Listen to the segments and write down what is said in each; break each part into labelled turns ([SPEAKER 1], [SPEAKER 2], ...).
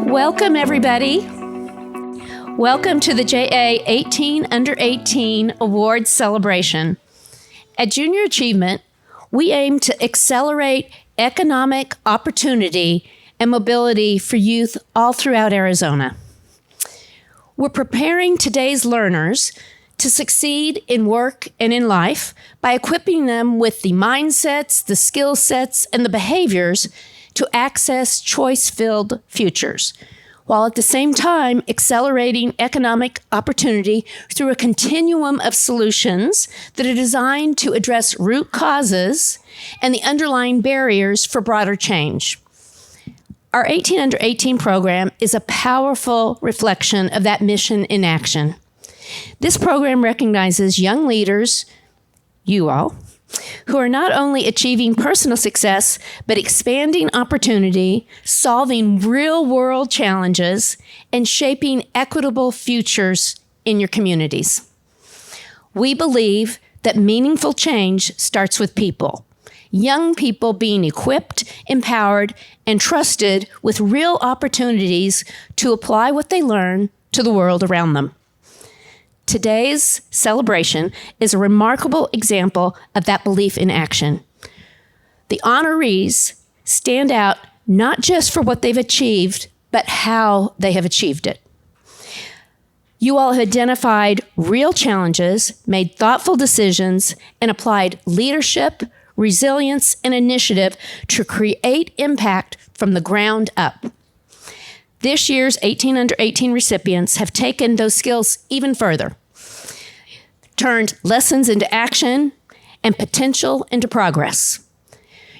[SPEAKER 1] Welcome, everybody. Welcome to the JA 18 Under 18 Awards celebration. At Junior Achievement, we aim to accelerate economic opportunity and mobility for youth all throughout Arizona. We're preparing today's learners to succeed in work and in life by equipping them with the mindsets, the skill sets, and the behaviors to access choice-filled futures, while at the same time accelerating economic opportunity through a continuum of solutions that are designed to address root causes and the underlying barriers for broader change. Our 18 Under 18 program is a powerful reflection of that mission in action. This program recognizes young leaders, you all, who are not only achieving personal success, but expanding opportunity, solving real-world challenges, and shaping equitable futures in your communities. We believe that meaningful change starts with people. Young people being equipped, empowered, and trusted with real opportunities to apply what they learn to the world around them. Today's celebration is a remarkable example of that belief in action. The honorees stand out not just for what they've achieved, but how they have achieved it. You all have identified real challenges, made thoughtful decisions, and applied leadership, resilience, and initiative to create impact from the ground up. This year's 18 Under 18 recipients have taken those skills even further, turned lessons into action and potential into progress.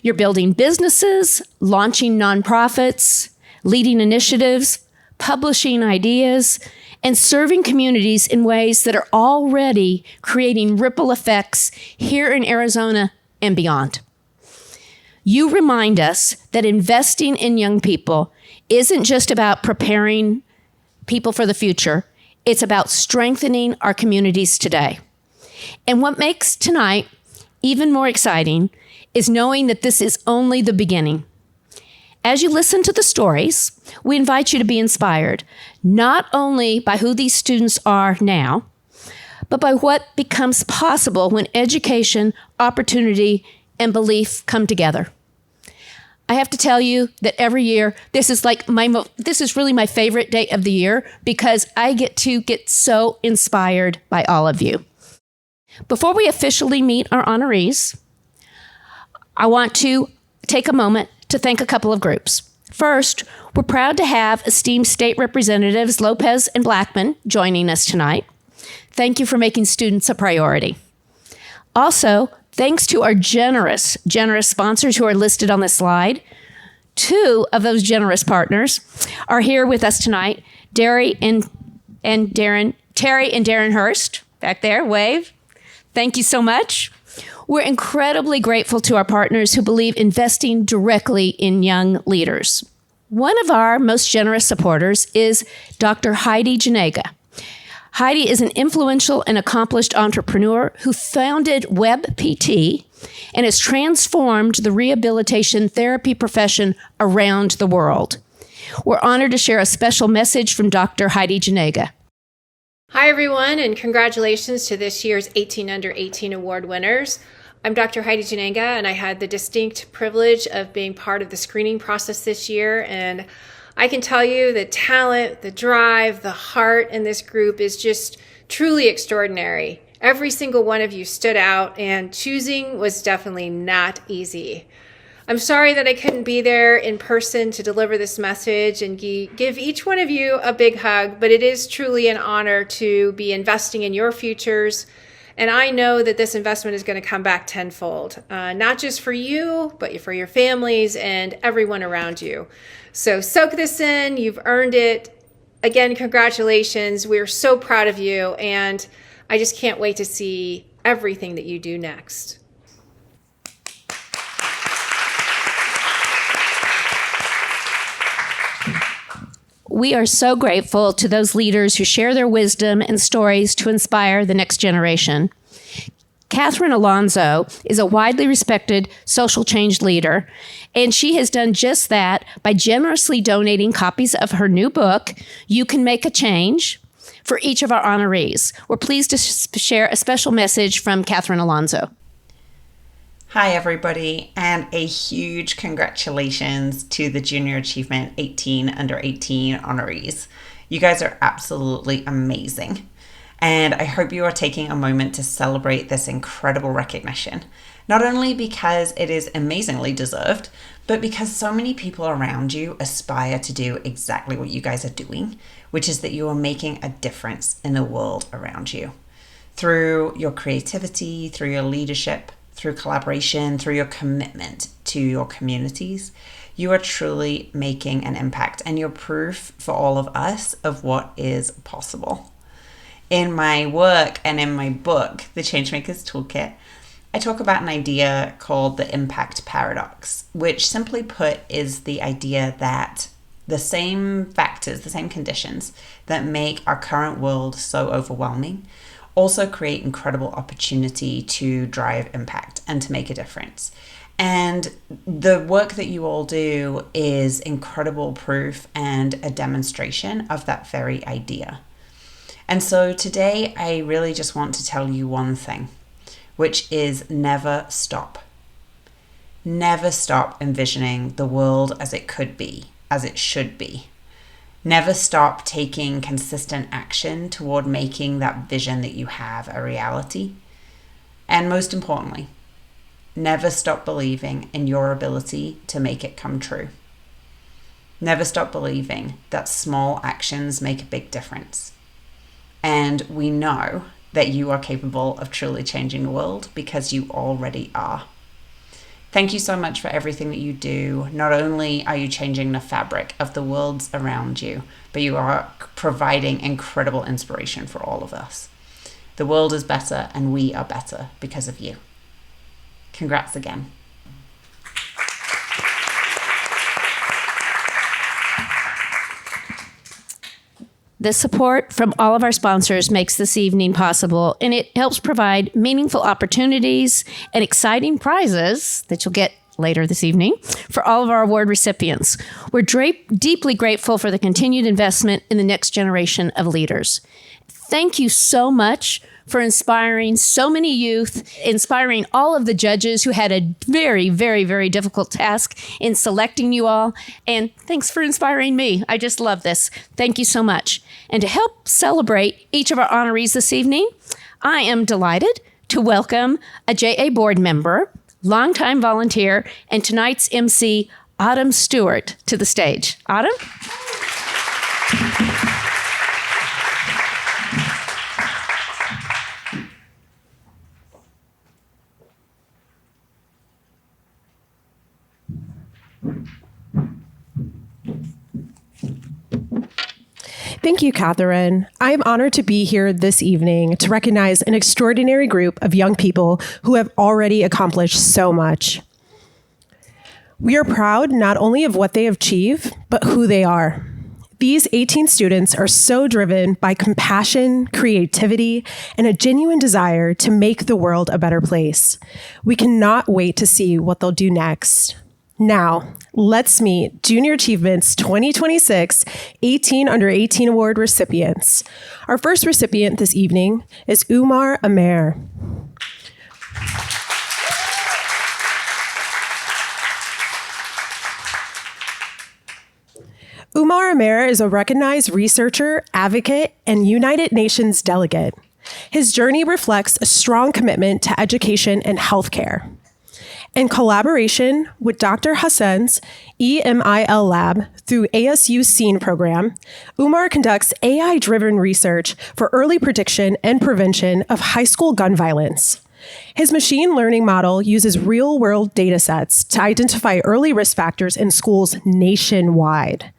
[SPEAKER 1] You're building businesses, launching nonprofits, leading initiatives, publishing ideas, and serving communities in ways that are already creating ripple effects here in Arizona and beyond. You remind us that investing in young people isn't just about preparing people for the future, it's about strengthening our communities today. And what makes tonight even more exciting is knowing that this is only the beginning. As you listen to the stories, we invite you to be inspired, not only by who these students are now, but by what becomes possible when education, opportunity, and belief come together. I have to tell you that every year, this is really my favorite day of the year because I get so inspired by all of you. Before we officially meet our honorees, I want to take a moment to thank a couple of groups. First, we're proud to have esteemed state representatives Lopez and Blackman joining us tonight. Thank you for making students a priority. Also, thanks to our generous sponsors who are listed on the slide. Two of those generous partners are here with us tonight, Terry and Darren Hurst, back there, wave. Thank you so much. We're incredibly grateful to our partners who believe investing directly in young leaders. One of our most generous supporters is Dr. Heidi Janega. Heidi is an influential and accomplished entrepreneur who founded WebPT and has transformed the rehabilitation therapy profession around the world. We're honored to share a special message from Dr. Heidi Janega.
[SPEAKER 2] Hi, everyone, and congratulations to this year's 18 Under 18 award winners. I'm Dr. Heidi Janega, and I had the distinct privilege of being part of the screening process this year, and I can tell you the talent, the drive, the heart in this group is just truly extraordinary. Every single one of you stood out, and choosing was definitely not easy. I'm sorry that I couldn't be there in person to deliver this message and give each one of you a big hug, but it is truly an honor to be investing in your futures. And I know that this investment is going to come back tenfold, not just for you, but for your families and everyone around you. So soak this in. You've earned it. Again, congratulations. We're so proud of you. And I just can't wait to see everything that you do next.
[SPEAKER 1] We are so grateful to those leaders who share their wisdom and stories to inspire the next generation. Catherine Alonso is a widely respected social change leader, and she has done just that by generously donating copies of her new book, You Can Make a Change, for each of our honorees. We're pleased to share a special message from Catherine Alonso.
[SPEAKER 3] Hi, everybody, and a huge congratulations to the Junior Achievement 18 Under 18 honorees. You guys are absolutely amazing. And I hope you are taking a moment to celebrate this incredible recognition, not only because it is amazingly deserved, but because so many people around you aspire to do exactly what you guys are doing, which is that you are making a difference in the world around you. Through your creativity, through your leadership, through collaboration, through your commitment to your communities, you are truly making an impact, and you're proof for all of us of what is possible. In my work and in my book, The Changemakers Toolkit, I talk about an idea called the impact paradox, which simply put is the idea that the same factors, the same conditions that make our current world so overwhelming also create incredible opportunity to drive impact and to make a difference. And the work that you all do is incredible proof and a demonstration of that very idea. And so today, I really just want to tell you one thing, which is never stop. Never stop envisioning the world as it could be, as it should be. Never stop taking consistent action toward making that vision that you have a reality. And most importantly, never stop believing in your ability to make it come true. Never stop believing that small actions make a big difference. And we know that you are capable of truly changing the world because you already are. Thank you so much for everything that you do. Not only are you changing the fabric of the worlds around you, but you are providing incredible inspiration for all of us. The world is better and we are better because of you. Congrats again.
[SPEAKER 1] The support from all of our sponsors makes this evening possible, and it helps provide meaningful opportunities and exciting prizes that you'll get later this evening for all of our award recipients. We're deeply grateful for the continued investment in the next generation of leaders. Thank you so much for inspiring so many youth, inspiring all of the judges who had a very, very, very difficult task in selecting you all. And thanks for inspiring me. I just love this. Thank you so much. And to help celebrate each of our honorees this evening, I am delighted to welcome a JA board member, longtime volunteer, and tonight's MC, Autumn Stewart, to the stage. Autumn?
[SPEAKER 4] Thank you, Catherine. I am honored to be here this evening to recognize an extraordinary group of young people who have already accomplished so much. We are proud not only of what they have achieved, but who they are. These 18 students are so driven by compassion, creativity, and a genuine desire to make the world a better place. We cannot wait to see what they'll do next. Now, let's meet Junior Achievements 2026 18 Under 18 Award recipients. Our first recipient this evening is Umar Amer. Umar Amer is a recognized researcher, advocate, and United Nations delegate. His journey reflects a strong commitment to education and healthcare. In collaboration with Dr. Hassan's EMIL lab through ASU SEEN program, Umar conducts AI-driven research for early prediction and prevention of high school gun violence. His machine learning model uses real-world data sets to identify early risk factors in schools nationwide.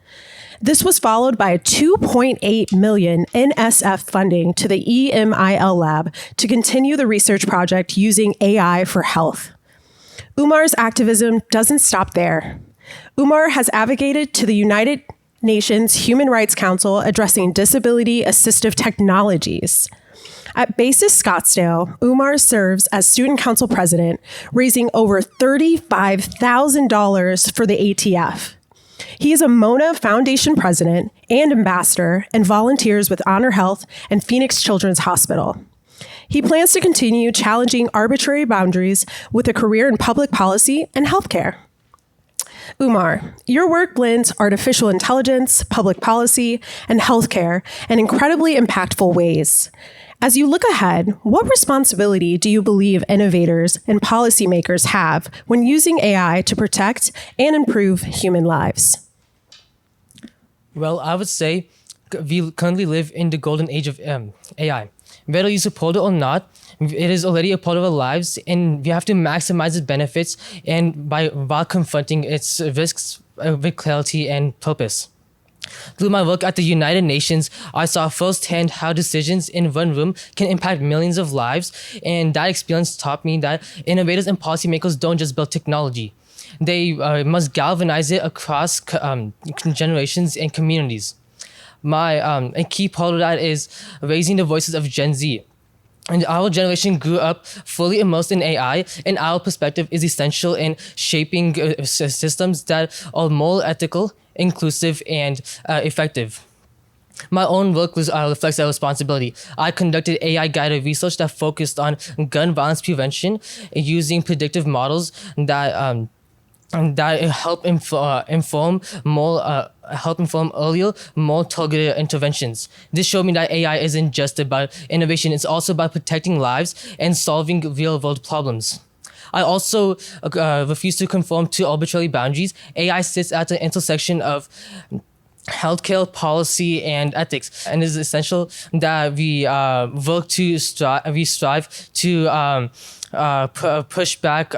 [SPEAKER 4] This was followed by a $2.8 million NSF funding to the EMIL lab to continue the research project using AI for health. Umar's activism doesn't stop there. Umar has advocated to the United Nations Human Rights Council addressing disability assistive technologies. At Basis Scottsdale, Umar serves as student council president, raising over $35,000 for the ATF. He is a Mona Foundation president and ambassador and volunteers with Honor Health and Phoenix Children's Hospital. He plans to continue challenging arbitrary boundaries with a career in public policy and healthcare. Umar, your work blends artificial intelligence, public policy, and healthcare in incredibly impactful ways. As you look ahead, what responsibility do you believe innovators and policymakers have when using AI to protect and improve human lives?
[SPEAKER 5] Well, I would say we currently live in the golden age of AI. Whether you support it or not, it is already a part of our lives, and we have to maximize its benefits and while confronting its risks with clarity and purpose. Through my work at the United Nations, I saw firsthand how decisions in one room can impact millions of lives, and that experience taught me that innovators and policymakers don't just build technology. They must galvanize it across generations and communities. A key part of that is raising the voices of Gen Z. And our generation grew up fully immersed in AI, and our perspective is essential in shaping systems that are more ethical, inclusive, and effective. My own work reflects that responsibility. I conducted AI-guided research that focused on gun violence prevention using predictive models that help inform earlier, more targeted interventions. This showed me that AI isn't just about innovation; it's also about protecting lives and solving real-world problems. I also refuse to conform to arbitrary boundaries. AI sits at the intersection of healthcare policy and ethics, and it is essential that we strive to push back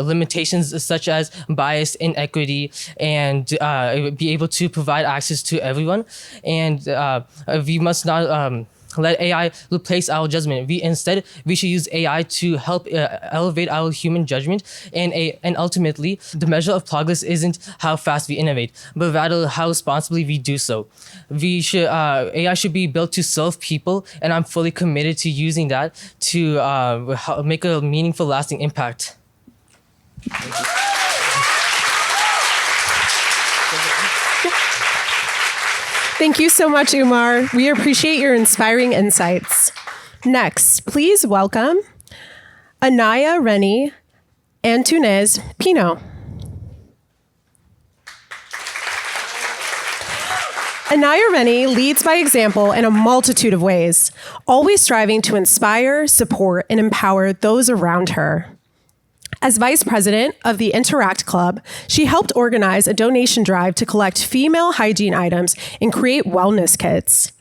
[SPEAKER 5] limitations such as bias, inequity, and be able to provide access to everyone. And we must not let AI replace our judgment. We should use AI to help elevate our human judgment, and ultimately, the measure of progress isn't how fast we innovate, but rather how responsibly we do so. AI should be built to serve people, and I'm fully committed to using that to make a meaningful, lasting impact.
[SPEAKER 4] Thank you so much, Umar. We appreciate your inspiring insights. Next, please welcome Anaya Rennie Antunes Pino. Anaya Rennie leads by example in a multitude of ways, always striving to inspire, support, and empower those around her. As vice president of the Interact Club, she helped organize a donation drive to collect female hygiene items and create wellness kits.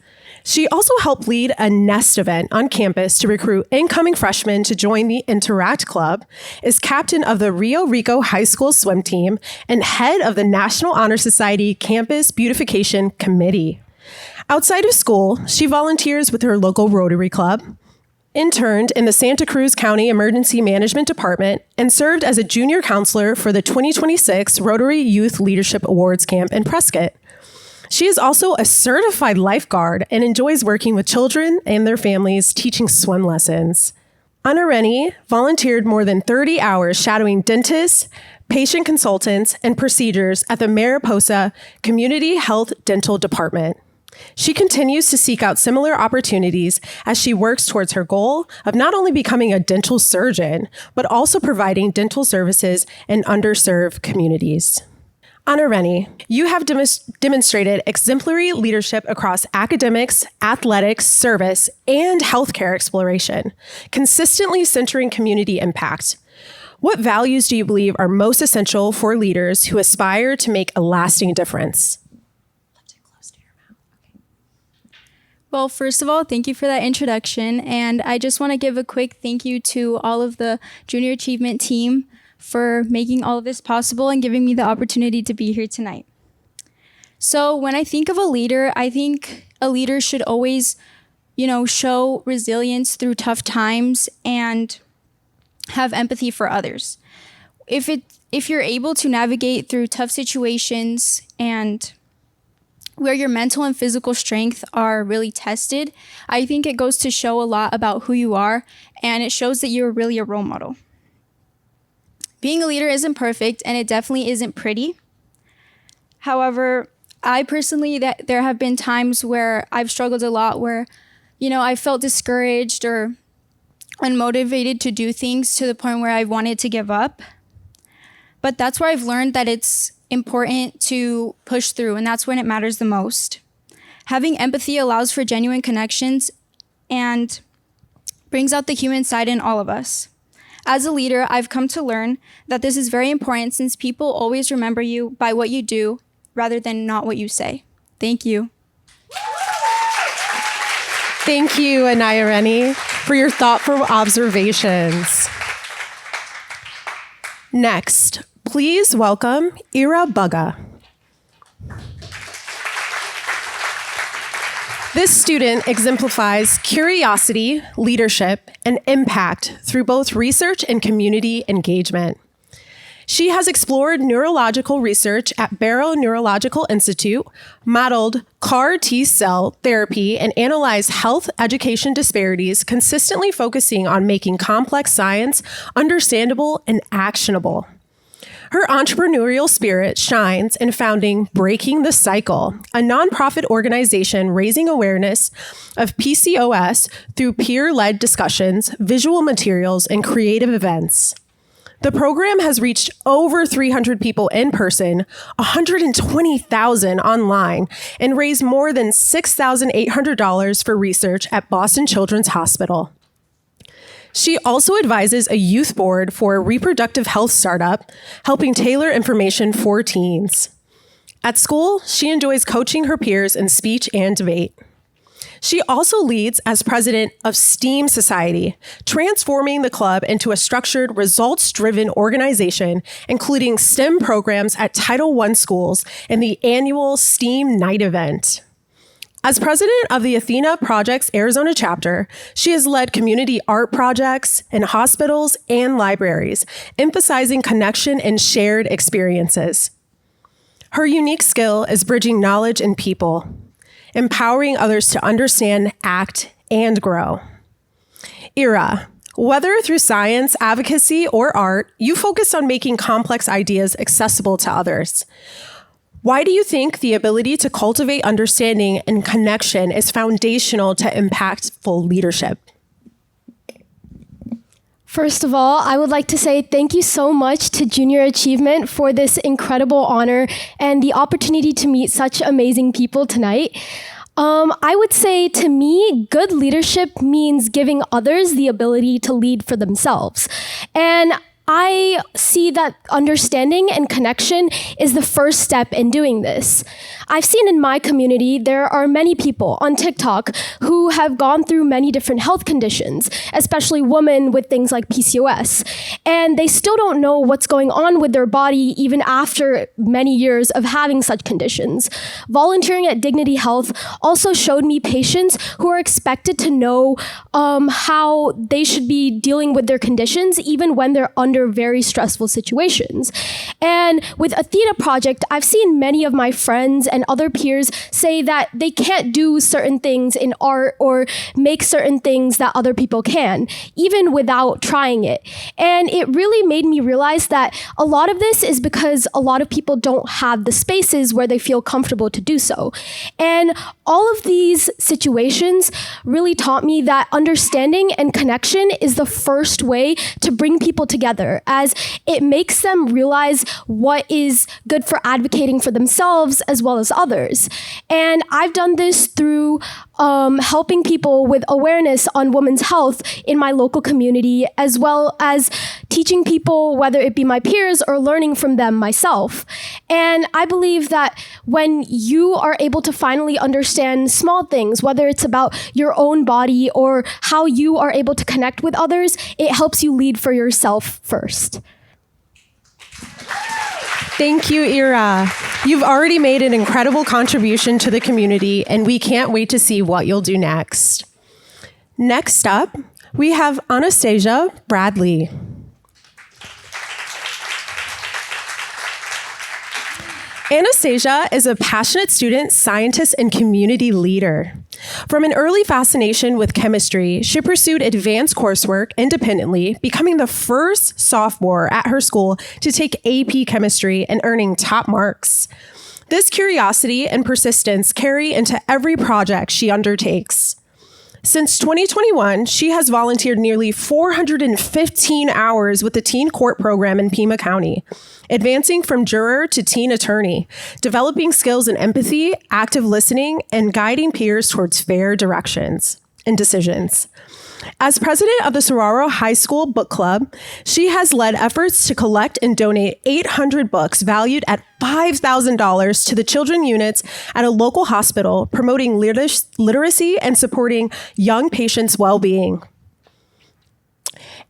[SPEAKER 4] She also helped lead a Nest event on campus to recruit incoming freshmen to join the Interact Club, is captain of the Rio Rico High School swim team, and head of the National Honor Society Campus Beautification Committee. Outside of school, she volunteers with her local Rotary Club, interned in the Santa Cruz County Emergency Management Department, and served as a junior counselor for the 2026 Rotary Youth Leadership Awards Camp in Prescott. She is also a certified lifeguard and enjoys working with children and their families teaching swim lessons. Anna Rennie volunteered more than 30 hours shadowing dentists, patient consultants, and procedures at the Mariposa Community Health Dental Department. She continues to seek out similar opportunities as she works towards her goal of not only becoming a dental surgeon, but also providing dental services in underserved communities. Anna Rennie, you have demonstrated exemplary leadership across academics, athletics, service, and healthcare exploration, consistently centering community impact. What values do you believe are most essential for leaders who aspire to make a lasting difference?
[SPEAKER 6] Well, first of all, thank you for that introduction. And I just want to give a quick thank you to all of the Junior Achievement team for making all of this possible and giving me the opportunity to be here tonight. So when I think of a leader, I think a leader should always, show resilience through tough times and have empathy for others. If you're able to navigate through tough situations and where your mental and physical strength are really tested. I think it goes to show a lot about who you are, and it shows that you're really a role model. Being a leader isn't perfect, and it definitely isn't pretty. However, I personally, there have been times where I've struggled a lot, where, I felt discouraged or unmotivated to do things to the point where I wanted to give up. But that's where I've learned that it's important to push through, and that's when it matters the most. Having empathy allows for genuine connections and brings out the human side in all of us. As a leader, I've come to learn that this is very important, since people always remember you by what you do rather than not what you say. Thank you.
[SPEAKER 4] Thank you, Anaya Rennie, for your thoughtful observations. Next, please welcome Ira Bugga. This student exemplifies curiosity, leadership, and impact through both research and community engagement. She has explored neurological research at Barrow Neurological Institute, modeled CAR T-cell therapy, and analyzed health education disparities, consistently focusing on making complex science understandable and actionable. Her entrepreneurial spirit shines in founding Breaking the Cycle, a nonprofit organization raising awareness of PCOS through peer-led discussions, visual materials, and creative events. The program has reached over 300 people in person, 120,000 online, and raised more than $6,800 for research at Boston Children's Hospital. She also advises a youth board for a reproductive health startup, helping tailor information for teens. At school, she enjoys coaching her peers in speech and debate. She also leads as president of STEAM Society, transforming the club into a structured, results-driven organization, including STEM programs at Title I schools and the annual STEAM Night event. As president of the Athena Projects Arizona chapter, she has led community art projects in hospitals and libraries, emphasizing connection and shared experiences. Her unique skill is bridging knowledge and people, empowering others to understand, act, and grow. Ira, whether through science, advocacy, or art, you focus on making complex ideas accessible to others. Why do you think the ability to cultivate understanding and connection is foundational to impactful leadership?
[SPEAKER 7] First of all, I would like to say thank you so much to Junior Achievement for this incredible honor and the opportunity to meet such amazing people tonight. I would say, to me, good leadership means giving others the ability to lead for themselves. And I see that understanding and connection is the first step in doing this. I've seen in my community, there are many people on TikTok who have gone through many different health conditions, especially women with things like PCOS. And they still don't know what's going on with their body even after many years of having such conditions. Volunteering at Dignity Health also showed me patients who are expected to know how they should be dealing with their conditions even when they're under very stressful situations. And with Athena Project, I've seen many of my friends and other peers say that they can't do certain things in art or make certain things that other people can, even without trying it. And it really made me realize that a lot of this is because a lot of people don't have the spaces where they feel comfortable to do so. And all of these situations really taught me that understanding and connection is the first way to bring people together, as it makes them realize what is good for advocating for themselves as well as others. And I've done this through helping people with awareness on women's health in my local community, as well as teaching people, whether it be my peers or learning from them myself. And I believe that when you are able to finally understand small things, whether it's about your own body or how you are able to connect with others, it helps you lead for yourself first.
[SPEAKER 4] Thank you, Ira. You've already made an incredible contribution to the community, and we can't wait to see what you'll do next. Next up, we have Anastasia Bradley. Anastasia is a passionate student, scientist, and community leader. From an early fascination with chemistry, she pursued advanced coursework independently, becoming the first sophomore at her school to take AP chemistry and earning top marks. This curiosity and persistence carry into every project she undertakes. Since 2021, she has volunteered nearly 415 hours with the Teen Court program in Pima County, advancing from juror to teen attorney, developing skills in empathy, active listening, and guiding peers towards fair directions and decisions. As president of the Saguaro High School Book Club, she has led efforts to collect and donate 800 books valued at $5,000 to the children units at a local hospital, promoting literacy and supporting young patients' well-being.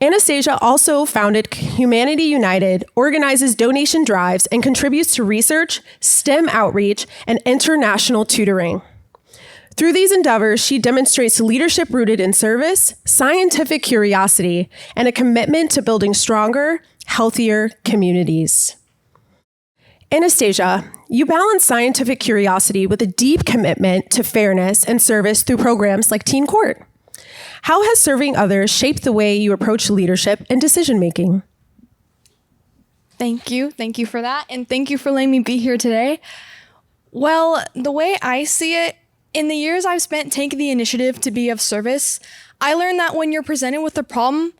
[SPEAKER 4] Anastasia also founded Humanity United, organizes donation drives, and contributes to research, STEM outreach, and international tutoring. Through these endeavors, she demonstrates leadership rooted in service, scientific curiosity, and a commitment to building stronger, healthier communities. Anastasia, you balance scientific curiosity with a deep commitment to fairness and service through programs like Teen Court. How has serving others shaped the way you approach leadership and decision-making?
[SPEAKER 8] Thank you. Thank you for that. And thank you for letting me be here today. Well, the way I see it, in the years I've spent taking the initiative to be of service, I learned that when you're presented with a problem,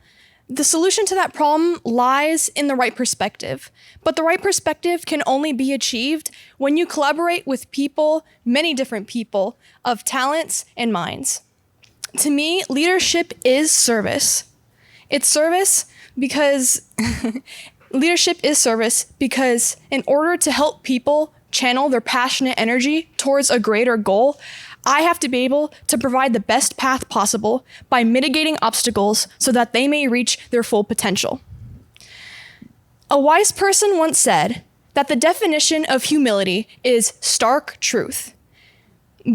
[SPEAKER 8] the solution to that problem lies in the right perspective. But the right perspective can only be achieved when you collaborate with people, many different people, of talents and minds. To me, leadership is service. It's service because leadership is service because in order to help people channel their passionate energy towards a greater goal, I have to be able to provide the best path possible by mitigating obstacles so that they may reach their full potential. A wise person once said that the definition of humility is stark truth,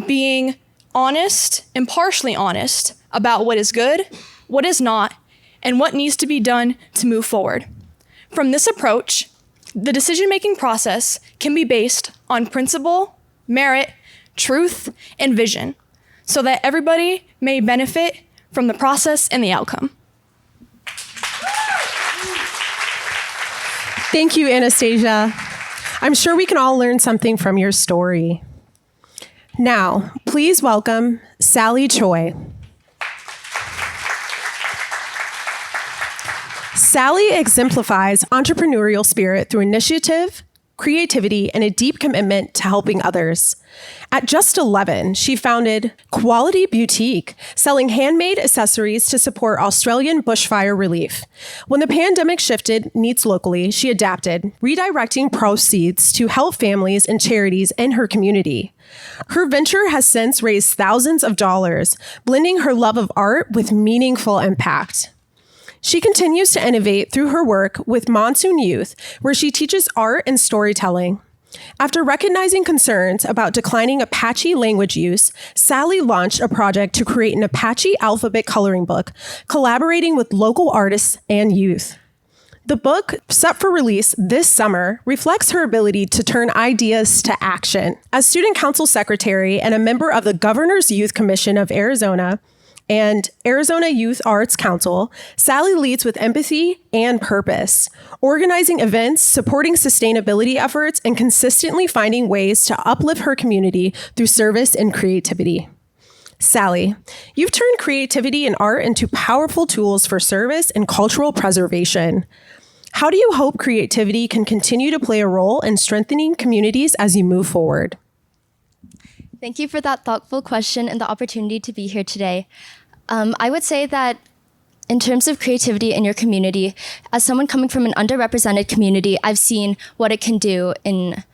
[SPEAKER 8] being honest, impartially honest about what is good, what is not, and what needs to be done to move forward. From this approach, the decision-making process can be based on principle, merit, truth, and vision, so that everybody may benefit from the process and the outcome.
[SPEAKER 4] Thank you, Anastasia. I'm sure we can all learn something from your story. Now, please welcome Sally Choi. Sally exemplifies entrepreneurial spirit through initiative, creativity, and a deep commitment to helping others. At just 11, she founded Quality Boutique, selling handmade accessories to support Australian bushfire relief. When the pandemic shifted needs locally, she adapted, redirecting proceeds to help families and charities in her community. Her venture has since raised thousands of dollars, blending her love of art with meaningful impact. She continues to innovate through her work with Monsoon Youth, where she teaches art and storytelling. After recognizing concerns about declining Apache language use, Sally launched a project to create an Apache alphabet coloring book, collaborating with local artists and youth. The book, set for release this summer, reflects her ability to turn ideas to action. As student council secretary and a member of the Governor's Youth Commission of Arizona and Arizona Youth Arts Council, Sally leads with empathy and purpose, organizing events, supporting sustainability efforts, and consistently finding ways to uplift her community through service and creativity. Sally, you've turned creativity and art into powerful tools for service and cultural preservation. How do you hope creativity can continue to play a role in strengthening communities as you move forward?
[SPEAKER 9] Thank you for that thoughtful question and the opportunity to be here today. I would say that in terms of creativity in your community, as someone coming from an underrepresented community, I've seen what it can do in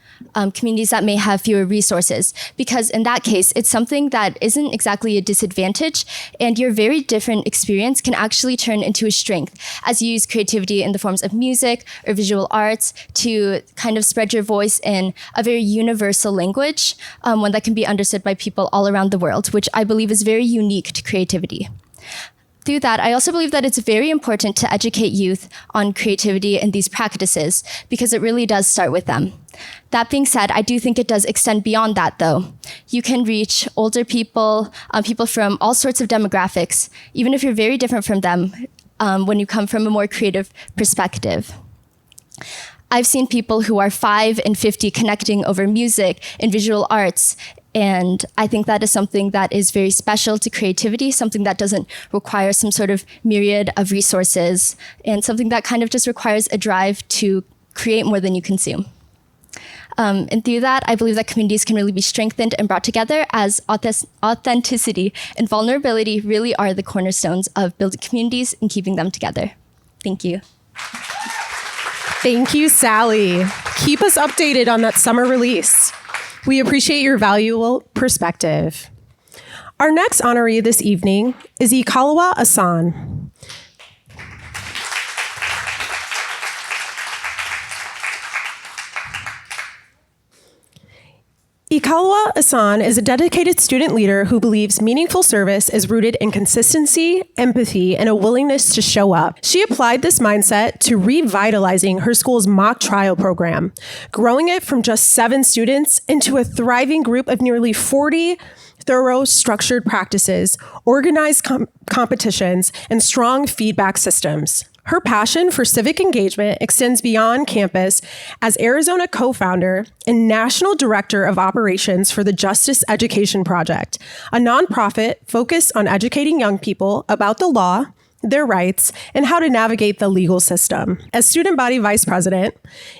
[SPEAKER 9] communities that may have fewer resources, because in that case, it's something that isn't exactly a disadvantage, and your very different experience can actually turn into a strength as you use creativity in the forms of music or visual arts to kind of spread your voice in a very universal language, one that can be understood by people all around the world, which I believe is very unique to creativity. through that, I also believe that it's very important to educate youth on creativity and these practices because it really does start with them. That being said, I do think it does extend beyond that, though. You can reach older people, people from all sorts of demographics, even if you're very different from them, when you come from a more creative perspective. I've seen people who are 5 and 50 connecting over music and visual arts, and I think that is something that is very special to creativity, something that doesn't require some sort of myriad of resources, and something that kind of just requires a drive to create more than you consume. And through that, I believe that communities can really be strengthened and brought together as authenticity and vulnerability really are the cornerstones of building communities and keeping them together. Thank you.
[SPEAKER 4] Thank you, Sally. Keep us updated on that summer release. We appreciate your valuable perspective. Our next honoree this evening is Ikalawa Asan. Ikalawa Asan is a dedicated student leader who believes meaningful service is rooted in consistency, empathy, and a willingness to show up. She applied this mindset to revitalizing her school's mock trial program, growing it from just 7 students into a thriving group of nearly 40 thorough, structured practices, organized competitions, and strong feedback systems. Her passion for civic engagement extends beyond campus as Arizona co-founder and national director of operations for the Justice Education Project, a nonprofit focused on educating young people about the law, their rights, and how to navigate the legal system. As student body vice president,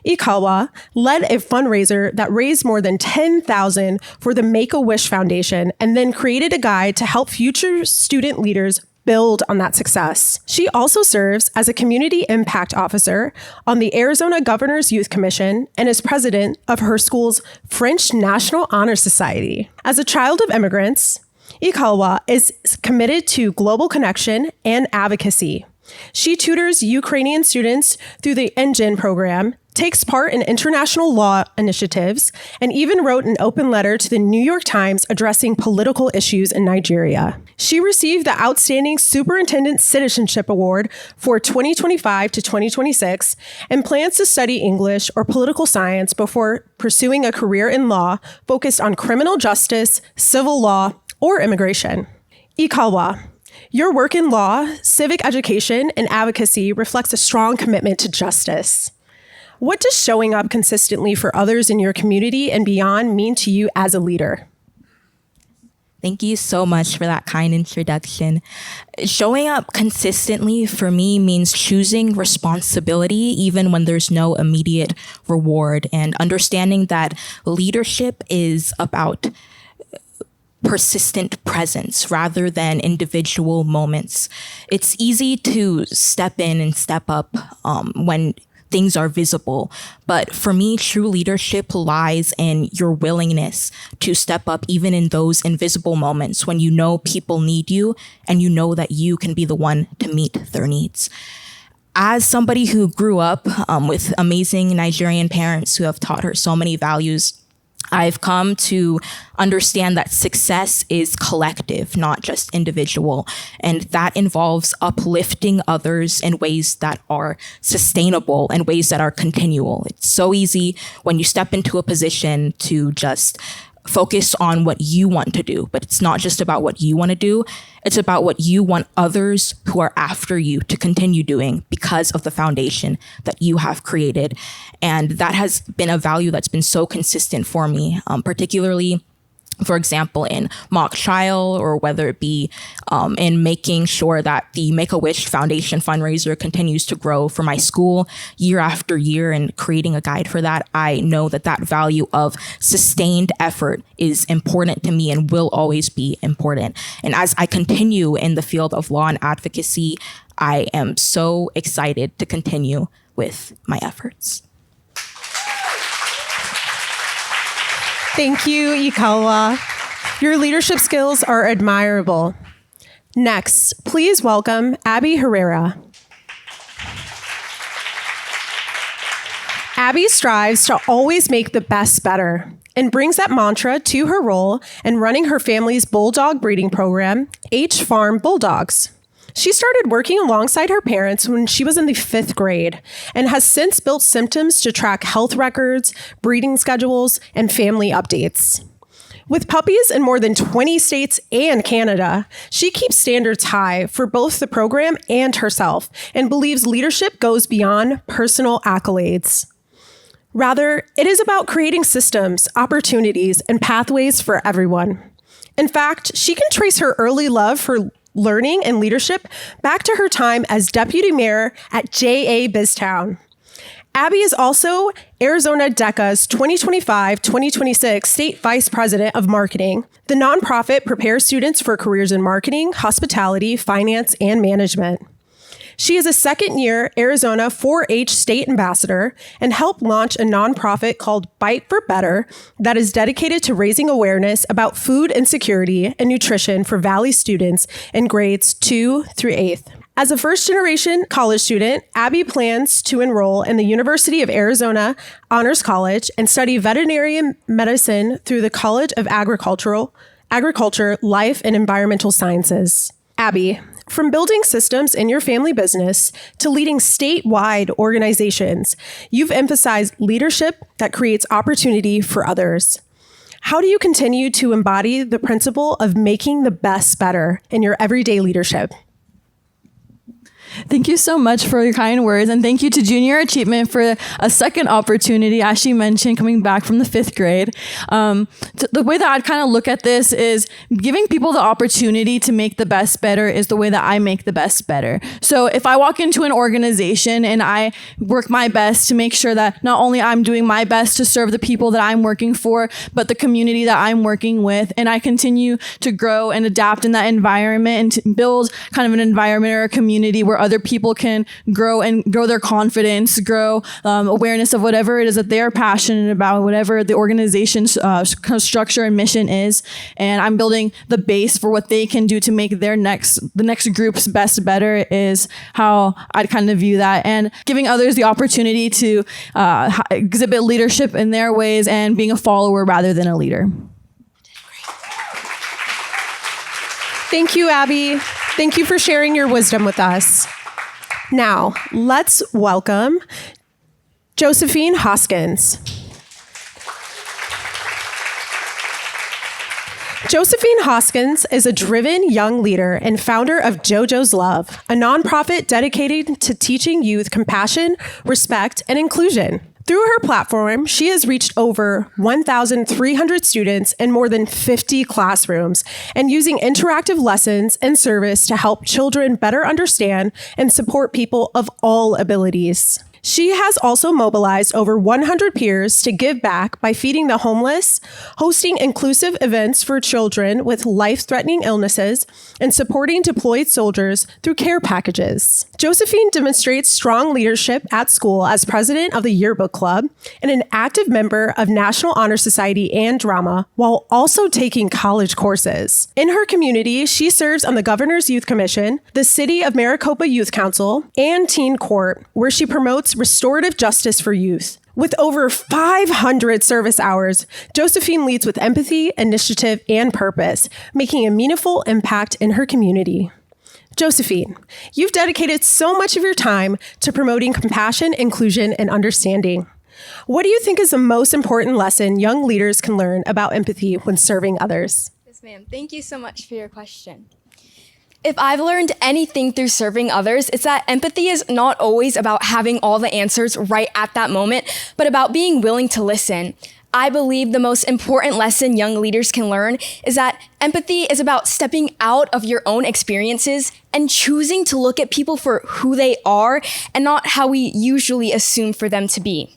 [SPEAKER 4] Ikalawa led a fundraiser that raised more than $10,000 for the Make-A-Wish Foundation and then created a guide to help future student leaders build on that success. She also serves as a community impact officer on the Arizona Governor's Youth Commission and is president of her school's French National Honor Society. As a child of immigrants, Ikalawa is committed to global connection and advocacy. She tutors Ukrainian students through the Engine program, takes part in international law initiatives, and even wrote an open letter to the New York Times addressing political issues in Nigeria. She received the Outstanding Superintendent Citizenship Award for 2025 to 2026 and plans to study English or political science before pursuing a career in law focused on criminal justice, civil law, or immigration. Ikalawa, your work in law, civic education, and advocacy reflects a strong commitment to justice. What does showing up consistently for others in your community and beyond mean to you as a leader?
[SPEAKER 10] Thank you so much for that kind introduction. Showing up consistently for me means choosing responsibility even when there's no immediate reward, and understanding that leadership is about persistent presence rather than individual moments. It's easy to step in and step up when things are visible. But for me, true leadership lies in your willingness to step up even in those invisible moments when you know people need you and you know that you can be the one to meet their needs. As somebody who grew up with amazing Nigerian parents who have taught her so many values, I've come to understand that success is collective, not just individual. And that involves uplifting others in ways that are sustainable and ways that are continual. It's so easy when you step into a position to just focus on what you want to do, but it's not just about what you want to do. It's about what you want others who are after you to continue doing because of the foundation that you have created. And that has been a value that's been so consistent for me, particularly, for example, in mock trial, or whether it be in making sure that the Make-A-Wish Foundation fundraiser continues to grow for my school year after year, and creating a guide for that. I know that that value of sustained effort is important to me and will always be important. And as I continue in the field of law and advocacy, I am so excited to continue with my efforts.
[SPEAKER 4] Thank you, Ikalawa. Your leadership skills are admirable. Next, please welcome Abby Herrera. Abby strives to always make the best better and brings that mantra to her role in running her family's bulldog breeding program, H Farm Bulldogs. She started working alongside her parents when she was in the 5th grade and has since built systems to track health records, breeding schedules, and family updates. With puppies in more than 20 states and Canada, she keeps standards high for both the program and herself and believes leadership goes beyond personal accolades. Rather, it is about creating systems, opportunities, and pathways for everyone. In fact, she can trace her early love for learning and leadership back to her time as deputy mayor at J.A. Biztown. Abby is also Arizona DECA's 2025-2026 State Vice President of Marketing. The nonprofit prepares students for careers in marketing, hospitality, finance, and management. She is a second-year Arizona 4-H State Ambassador and helped launch a nonprofit called Bite for Better that is dedicated to raising awareness about food insecurity and nutrition for Valley students in grades 2 through 8th. As a first-generation college student, Abby plans to enroll in the University of Arizona Honors College and study veterinary medicine through the College of Agriculture, Life, and Environmental Sciences. Abby, from building systems in your family business to leading statewide organizations, you've emphasized leadership that creates opportunity for others. How do you continue to embody the principle of making the best better in your everyday leadership?
[SPEAKER 11] Thank you so much for your kind words, and thank you to Junior Achievement for a second opportunity, as she mentioned, coming back from the 5th grade. The way that I'd kind of look at this is giving people the opportunity to make the best better is the way that I make the best better. So if I walk into an organization and I work my best to make sure that not only I'm doing my best to serve the people that I'm working for, but the community that I'm working with, and I continue to grow and adapt in that environment and to build kind of an environment or a community where other people can grow their confidence, grow awareness of whatever it is that they're passionate about, whatever the organization's structure and mission is. And I'm building the base for what they can do to make the next group's best better is how I'd kind of view that. And giving others the opportunity to exhibit leadership in their ways and being a follower rather than a leader.
[SPEAKER 4] Thank you, Abby. Thank you for sharing your wisdom with us. Now, let's welcome Josephine Hoskins. Josephine Hoskins is a driven young leader and founder of JoJo's Love, a nonprofit dedicated to teaching youth compassion, respect, and inclusion. Through her platform, she has reached over 1,300 students in more than 50 classrooms and using interactive lessons and service to help children better understand and support people of all abilities. She has also mobilized over 100 peers to give back by feeding the homeless, hosting inclusive events for children with life-threatening illnesses, and supporting deployed soldiers through care packages. Josephine demonstrates strong leadership at school as president of the Yearbook Club and an active member of National Honor Society and Drama, while also taking college courses. In her community, she serves on the Governor's Youth Commission, the City of Maricopa Youth Council, and Teen Court, where she promotes restorative justice for youth. With over 500 service hours, Josephine leads with empathy, initiative, and purpose, making a meaningful impact in her community. Josephine, you've dedicated so much of your time to promoting compassion, inclusion, and understanding. What do you think is the most important lesson young leaders can learn about empathy when serving others?
[SPEAKER 12] Yes, ma'am. Thank you so much for your question. If I've learned anything through serving others, it's that empathy is not always about having all the answers right at that moment, but about being willing to listen. I believe the most important lesson young leaders can learn is that empathy is about stepping out of your own experiences and choosing to look at people for who they are and not how we usually assume for them to be.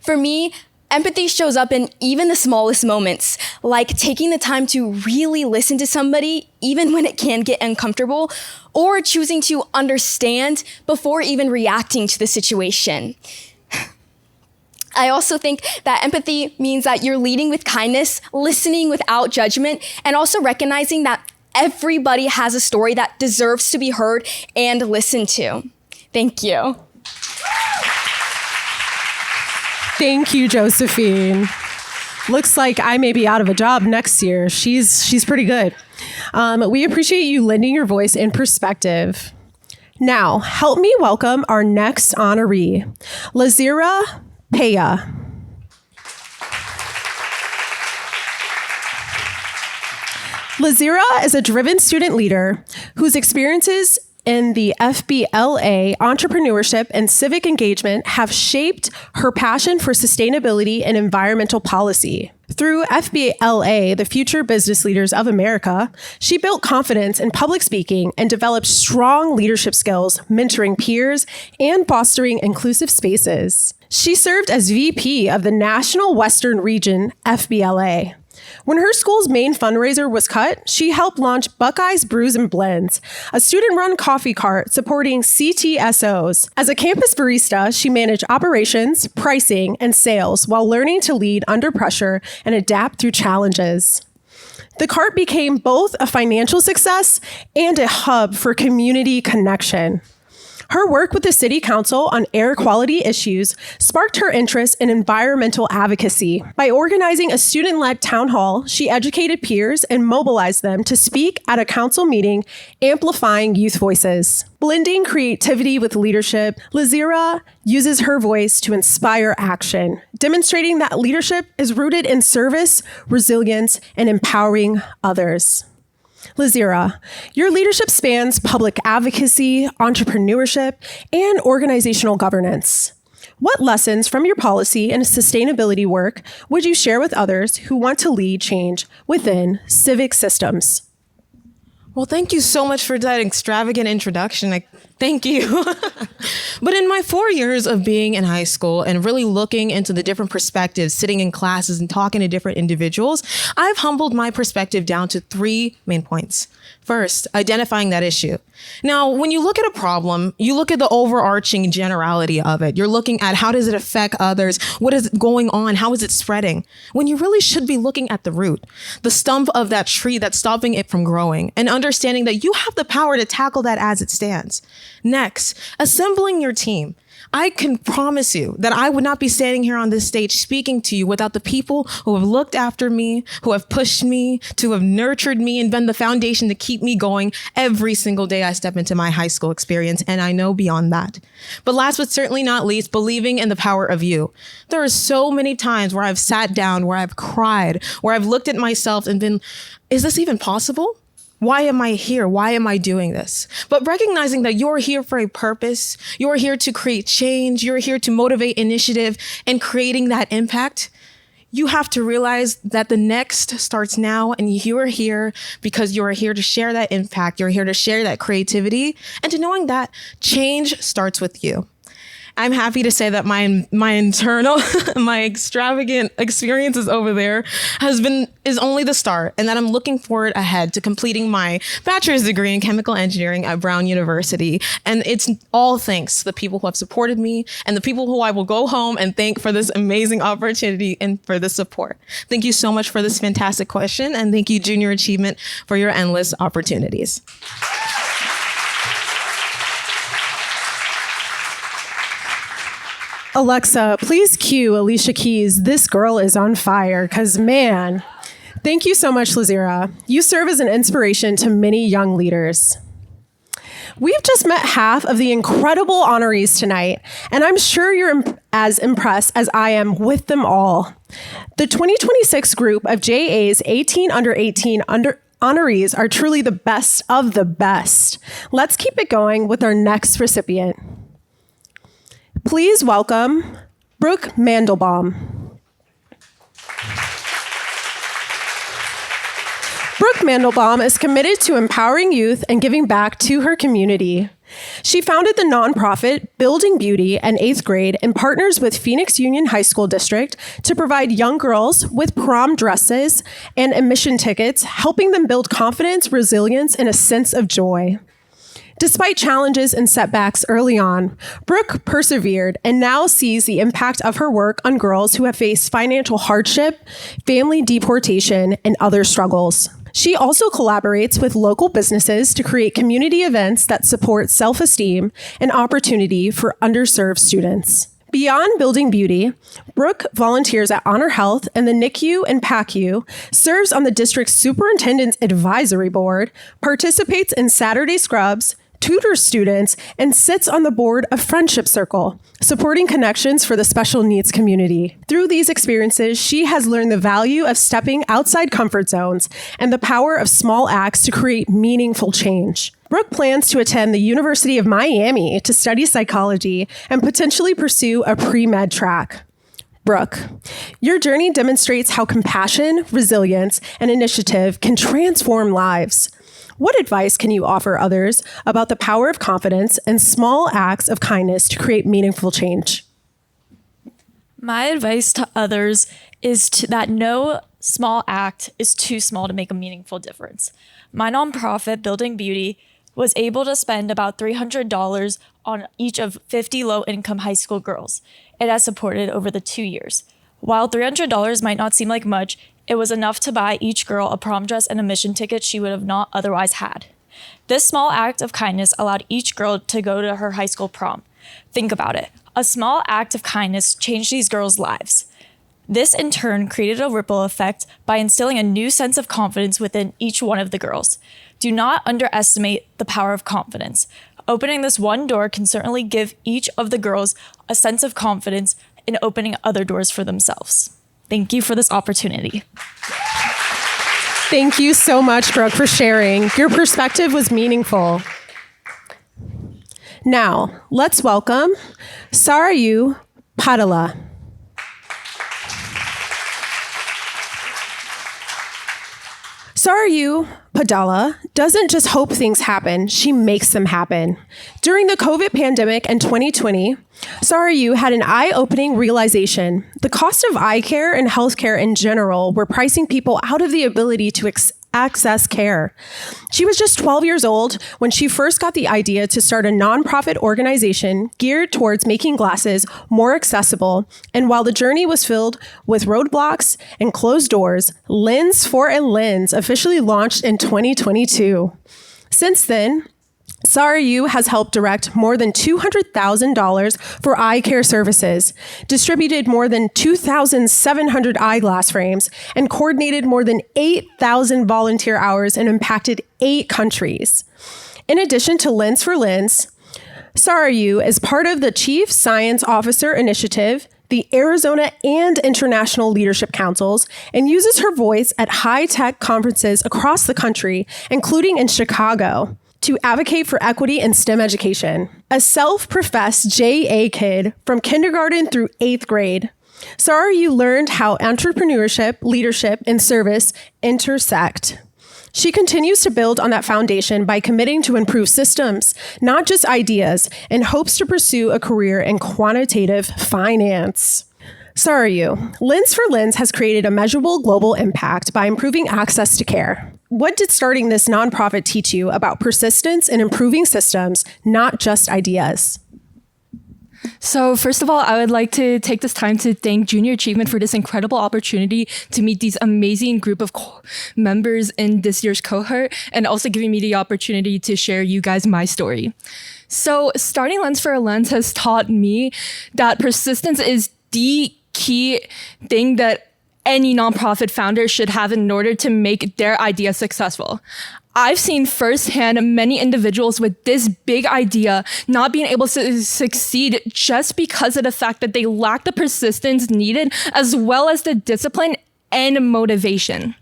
[SPEAKER 12] For me, empathy shows up in even the smallest moments, like taking the time to really listen to somebody, even when it can get uncomfortable, or choosing to understand before even reacting to the situation. I also think that empathy means that you're leading with kindness, listening without judgment, and also recognizing that everybody has a story that deserves to be heard and listened to. Thank you.
[SPEAKER 4] Thank you, Josephine. Looks like I may be out of a job next year. She's pretty good. We appreciate you lending your voice and perspective. Now, help me welcome our next honoree, Lazira Peya. Lazira is a driven student leader whose experiences in the FBLA entrepreneurship and civic engagement have shaped her passion for sustainability and environmental policy. Through FBLA, the Future Business Leaders of America, she built confidence in public speaking and developed strong leadership skills, mentoring peers and fostering inclusive spaces. She served as VP of the National Western Region FBLA. When her school's main fundraiser was cut, she helped launch Buckeyes Brews and Blends, a student-run coffee cart supporting CTSOs. As a campus barista, she managed operations, pricing, and sales while learning to lead under pressure and adapt through challenges. The cart became both a financial success and a hub for community connection. Her work with the City Council on air quality issues sparked her interest in environmental advocacy. By organizing a student-led town hall, she educated peers and mobilized them to speak at a council meeting, amplifying youth voices. Blending creativity with leadership, Lazira uses her voice to inspire action, demonstrating that leadership is rooted in service, resilience, and empowering others. Lazira, your leadership spans public advocacy, entrepreneurship, and organizational governance. What lessons from your policy and sustainability work would you share with others who want to lead change within civic systems?
[SPEAKER 13] Well, thank you so much for that extravagant introduction. Thank you. But in my 4 years of being in high school and really looking into the different perspectives, sitting in classes and talking to different individuals, I've humbled my perspective down to 3 main points. First, identifying that issue. Now, when you look at a problem, you look at the overarching generality of it. You're looking at how does it affect others? What is going on? How is it spreading? When you really should be looking at the root, the stump of that tree that's stopping it from growing, and understanding that you have the power to tackle that as it stands. Next, assembling your team. I can promise you that I would not be standing here on this stage speaking to you without the people who have looked after me, who have pushed me, to have nurtured me and been the foundation to keep me going every single day I step into my high school experience, and I know beyond that. But last but certainly not least, believing in the power of you. There are so many times where I've sat down, where I've cried, where I've looked at myself and been, is this even possible? Why am I here? Why am I doing this? But recognizing that you're here for a purpose, you're here to create change, you're here to motivate initiative and creating that impact, you have to realize that the next starts now, and you are here because you are here to share that impact, you're here to share that creativity, and to knowing that change starts with you. I'm happy to say that my internal, my extravagant experiences over there is only the start, and that I'm looking forward ahead to completing my bachelor's degree in chemical engineering at Brown University. And it's all thanks to the people who have supported me and the people who I will go home and thank for this amazing opportunity and for the support. Thank you so much for this fantastic question, and thank you, Junior Achievement, for your endless opportunities.
[SPEAKER 4] Alexa, please cue Alicia Keys' This Girl is on Fire, because man, thank you so much, Lazira. You serve as an inspiration to many young leaders. We've just met half of the incredible honorees tonight, and I'm sure you're as impressed as I am with them all. The 2026 group of JA's 18 under 18 honorees are truly the best of the best. Let's keep it going with our next recipient. Please welcome Brooke Mandelbaum. Brooke Mandelbaum is committed to empowering youth and giving back to her community. She founded the nonprofit Building Beauty in 8th grade and partners with Phoenix Union High School District to provide young girls with prom dresses and admission tickets, helping them build confidence, resilience, and a sense of joy. Despite challenges and setbacks early on, Brooke persevered and now sees the impact of her work on girls who have faced financial hardship, family deportation, and other struggles. She also collaborates with local businesses to create community events that support self-esteem and opportunity for underserved students. Beyond building beauty, Brooke volunteers at Honor Health and the NICU and PACU, serves on the district's superintendent's advisory board, participates in Saturday scrubs, tutors students, and sits on the board of Friendship Circle, supporting connections for the special needs community. Through these experiences, she has learned the value of stepping outside comfort zones and the power of small acts to create meaningful change. Brooke plans to attend the University of Miami to study psychology and potentially pursue a pre-med track. Brooke, your journey demonstrates how compassion, resilience, and initiative can transform lives. What advice can you offer others about the power of confidence and small acts of kindness to create meaningful change?
[SPEAKER 14] My advice to others is that no small act is too small to make a meaningful difference. My nonprofit, Building Beauty, was able to spend about $300 on each of 50 low-income high school girls. It has supported over the 2 years. While $300 might not seem like much, it was enough to buy each girl a prom dress and a mission ticket she would have not otherwise had. This small act of kindness allowed each girl to go to her high school prom. Think about it. A small act of kindness changed these girls' lives. This in turn created a ripple effect by instilling a new sense of confidence within each one of the girls. Do not underestimate the power of confidence. Opening this one door can certainly give each of the girls a sense of confidence in opening other doors for themselves. Thank you for this opportunity.
[SPEAKER 4] Thank you so much, Brooke, for sharing. Your perspective was meaningful. Now, let's welcome Sarayu Padala. Sarayu Padala doesn't just hope things happen, she makes them happen. During the COVID pandemic in 2020, Sarayu had an eye-opening realization. The cost of eye care and healthcare in general were pricing people out of the ability to access care. She was just 12 years old when she first got the idea to start a nonprofit organization geared towards making glasses more accessible. And while the journey was filled with roadblocks and closed doors, Lens for a Lens officially launched in 2022. Since then, Sarayu has helped direct more than $200,000 for eye care services, distributed more than 2,700 eyeglass frames, and coordinated more than 8,000 volunteer hours and impacted 8 countries. In addition to Lens for Lens, Sarayu is part of the Chief Science Officer Initiative, the Arizona and International Leadership Councils, and uses her voice at high-tech conferences across the country, including in Chicago, to advocate for equity in STEM education. A self-professed JA kid from kindergarten through 8th grade, Sarayu learned how entrepreneurship, leadership, and service intersect. She continues to build on that foundation by committing to improve systems, not just ideas, and hopes to pursue a career in quantitative finance. Sarayu, Lens for Lens has created a measurable global impact by improving access to care. What did starting this nonprofit teach you about persistence and improving systems, not just ideas?
[SPEAKER 15] So first of all, I would like to take this time to thank Junior Achievement for this incredible opportunity to meet these amazing group of members in this year's cohort, and also giving me the opportunity to share you guys my story. So starting Lens for a Lens has taught me that persistence is the key thing that any nonprofit founder should have in order to make their idea successful. I've seen firsthand many individuals with this big idea not being able to succeed just because of the fact that they lack the persistence needed, as well as the discipline and motivation.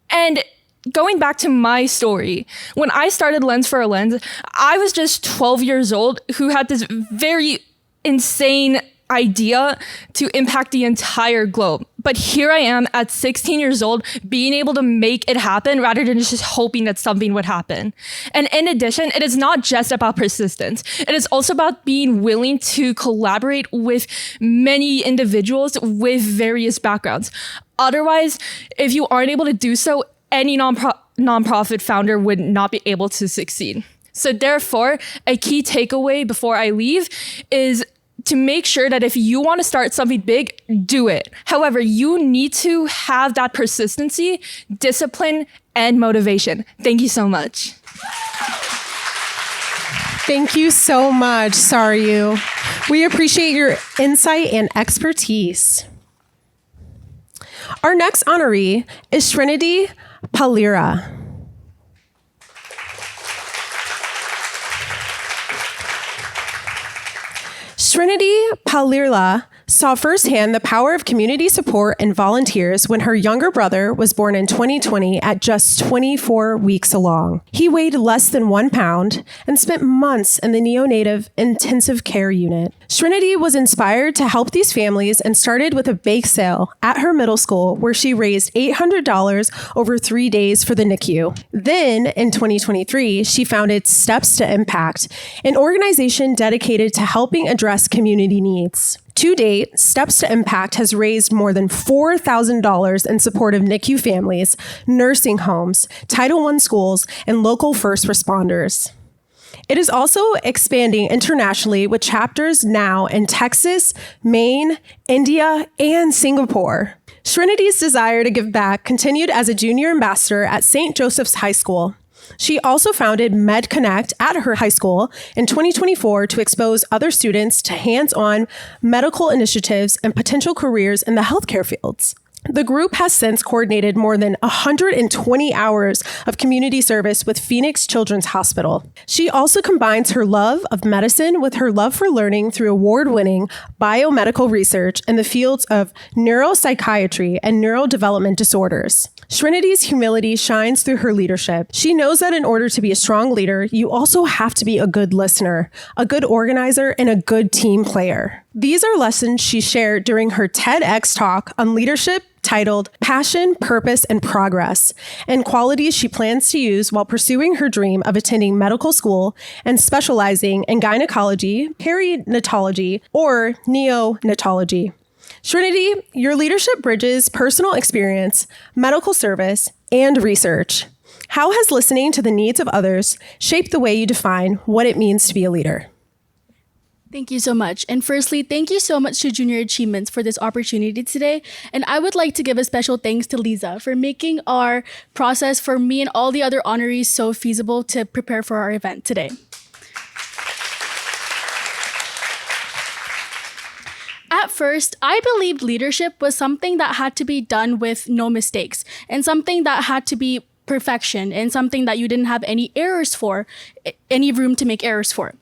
[SPEAKER 15] And going back to my story, when I started Lens for a Lens, I was just 12 years old who had this very insane idea to impact the entire globe. But here I am at 16 years old, being able to make it happen rather than just hoping that something would happen. And in addition, it is not just about persistence. It is also about being willing to collaborate with many individuals with various backgrounds. Otherwise, if you aren't able to do so, any nonprofit founder would not be able to succeed. So therefore, a key takeaway before I leave is to make sure that if you want to start something big, do it. However, you need to have that persistency, discipline, and motivation. Thank you so much.
[SPEAKER 4] Thank you so much, Sarayu. We appreciate your insight and expertise. Our next honoree is Trinity Palira. Trinity Palira saw firsthand the power of community support and volunteers when her younger brother was born in 2020 at just 24 weeks along. He weighed less than 1 pound and spent months in the neonatal intensive care unit. Trinity was inspired to help these families and started with a bake sale at her middle school where she raised $800 over 3 days for the NICU. Then, in 2023, she founded Steps to Impact, an organization dedicated to helping address community needs. To date, Steps to Impact has raised more than $4,000 in support of NICU families, nursing homes, Title I schools, and local first responders. It is also expanding internationally with chapters now in Texas, Maine, India, and Singapore. Trinity's desire to give back continued as a junior ambassador at St. Joseph's High School. She also founded MedConnect at her high school in 2024 to expose other students to hands-on medical initiatives and potential careers in the healthcare fields. The group has since coordinated more than 120 hours of community service with Phoenix Children's Hospital. She also combines her love of medicine with her love for learning through award-winning biomedical research in the fields of neuropsychiatry and neurodevelopment disorders. Trinity's humility shines through her leadership. She knows that in order to be a strong leader, you also have to be a good listener, a good organizer, and a good team player. These are lessons she shared during her TEDx talk on leadership titled Passion, Purpose, and Progress, and qualities she plans to use while pursuing her dream of attending medical school and specializing in gynecology, perinatology, or neonatology. Trinity, your leadership bridges personal experience, medical service, and research. How has listening to the needs of others shaped the way you define what it means to be a leader?
[SPEAKER 16] Thank you so much. And firstly, thank you so much to Junior Achievements for this opportunity today. And I would like to give a special thanks to Lisa for making our process for me and all the other honorees so feasible to prepare for our event today. At first, I believed leadership was something that had to be done with no mistakes and something that had to be perfection and something that you didn't have any errors for, any room to make errors for.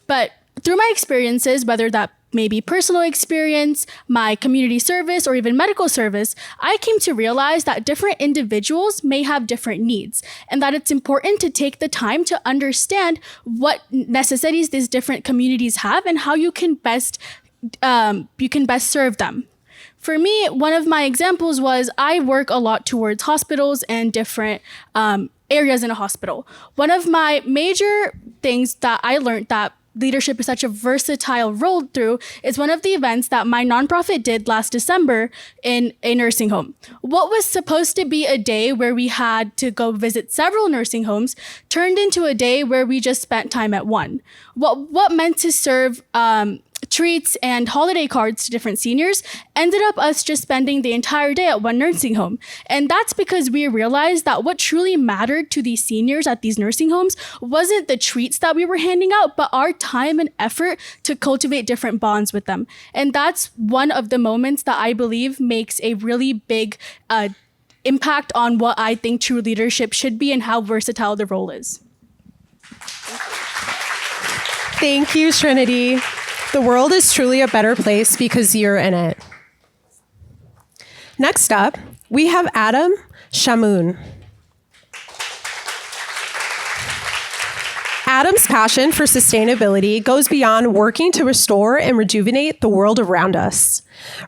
[SPEAKER 16] But through my experiences, whether that may be personal experience, my community service, or even medical service, I came to realize that different individuals may have different needs and that it's important to take the time to understand what necessities these different communities have and how you can best serve them. For me, one of my examples was I work a lot towards hospitals and different areas in a hospital. One of my major things that I learned that leadership is such a versatile role through is one of the events that my nonprofit did last December in a nursing home. What was supposed to be a day where we had to go visit several nursing homes turned into a day where we just spent time at one. What meant to serve treats and holiday cards to different seniors ended up us just spending the entire day at one nursing home. And that's because we realized that what truly mattered to these seniors at these nursing homes wasn't the treats that we were handing out, but our time and effort to cultivate different bonds with them. And that's one of the moments that I believe makes a really big impact on what I think true leadership should be and how versatile the role is.
[SPEAKER 4] Thank you, Trinity. The world is truly a better place because you're in it. Next up, we have Adam Shamoun. Adam's passion for sustainability goes beyond working to restore and rejuvenate the world around us.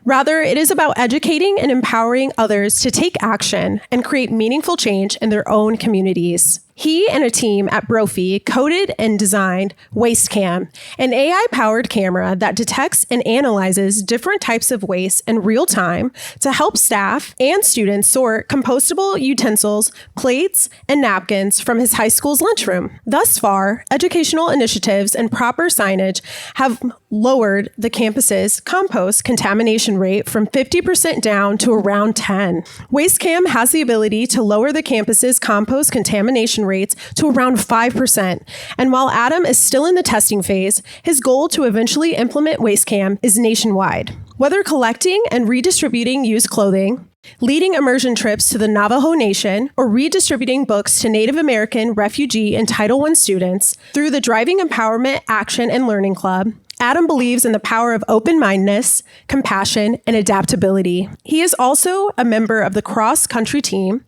[SPEAKER 4] Rather, it is about educating and empowering others to take action and create meaningful change in their own communities. He and a team at Brophy coded and designed WasteCam, an AI-powered camera that detects and analyzes different types of waste in real time to help staff and students sort compostable utensils, plates, and napkins from his high school's lunchroom. Thus far, educational initiatives and proper signage have lowered the campus's compost contamination rate from 50% down to around 10%. WasteCam has the ability to lower the campus's compost contamination rates to around 5%. And while Adam is still in the testing phase, his goal to eventually implement WasteCam is nationwide. Whether collecting and redistributing used clothing, leading immersion trips to the Navajo Nation, or redistributing books to Native American, refugee, and Title I students, through the Driving Empowerment Action and Learning Club, Adam believes in the power of open-mindedness, compassion, and adaptability. He is also a member of the cross-country team,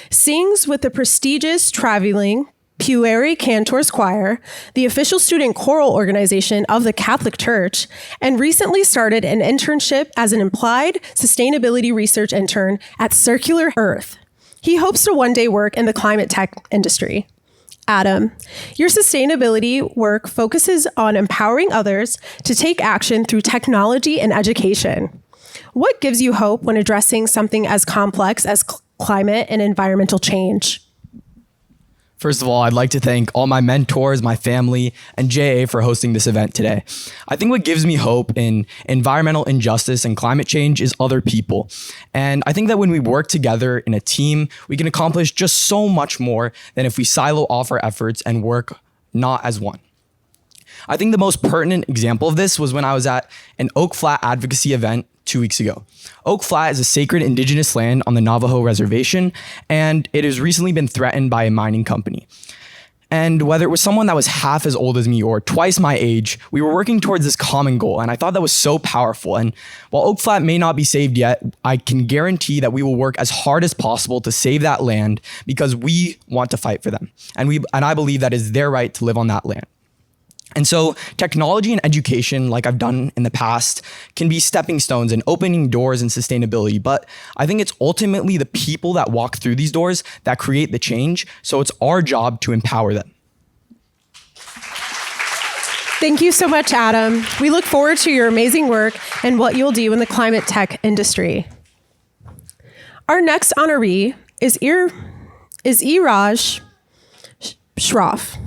[SPEAKER 4] sings with the prestigious traveling Pueri Cantors Choir, the official student choral organization of the Catholic Church, and recently started an internship as an applied sustainability research intern at Circular Earth. He hopes to one day work in the climate tech industry. Adam, your sustainability work focuses on empowering others to take action through technology and education. What gives you hope when addressing something as complex as climate and environmental change?
[SPEAKER 17] First of all, I'd like to thank all my mentors, my family, and JA for hosting this event today. I think what gives me hope in environmental injustice and climate change is other people. And I think that when we work together in a team, we can accomplish just so much more than if we silo off our efforts and work not as one. I think the most pertinent example of this was when I was at an Oak Flat advocacy event 2 weeks ago. Oak Flat is a sacred indigenous land on the Navajo reservation, and it has recently been threatened by a mining company. And whether it was someone that was half as old as me or twice my age, we were working towards this common goal, and I thought that was so powerful. And while Oak Flat may not be saved yet, I can guarantee that we will work as hard as possible to save that land because we want to fight for them. And I believe that is their right to live on that land. And so technology and education, like I've done in the past, can be stepping stones and opening doors in sustainability. But I think it's ultimately the people that walk through these doors that create the change. So it's our job to empower them.
[SPEAKER 4] Thank you so much, Adam. We look forward to your amazing work and what you'll do in the climate tech industry. Our next honoree is Iraj Shroff.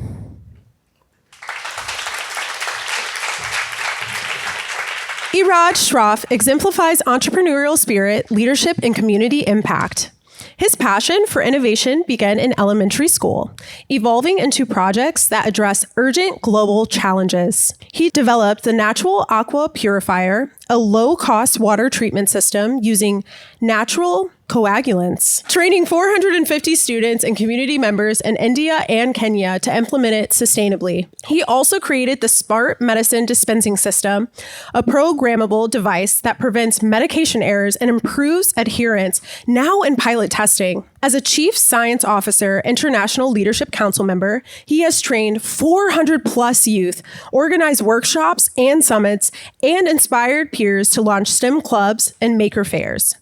[SPEAKER 4] Iraj Shroff exemplifies entrepreneurial spirit, leadership, and community impact. His passion for innovation began in elementary school, evolving into projects that address urgent global challenges. He developed the Natural Aqua Purifier, a low-cost water treatment system using natural coagulants, training 450 students and community members in India and Kenya to implement it sustainably. He also created the Smart Medicine Dispensing System, a programmable device that prevents medication errors and improves adherence, now in pilot testing. As a Chief Science Officer, International Leadership Council member, he has trained 400 plus youth, organized workshops and summits, and inspired peers to launch STEM clubs and maker fairs.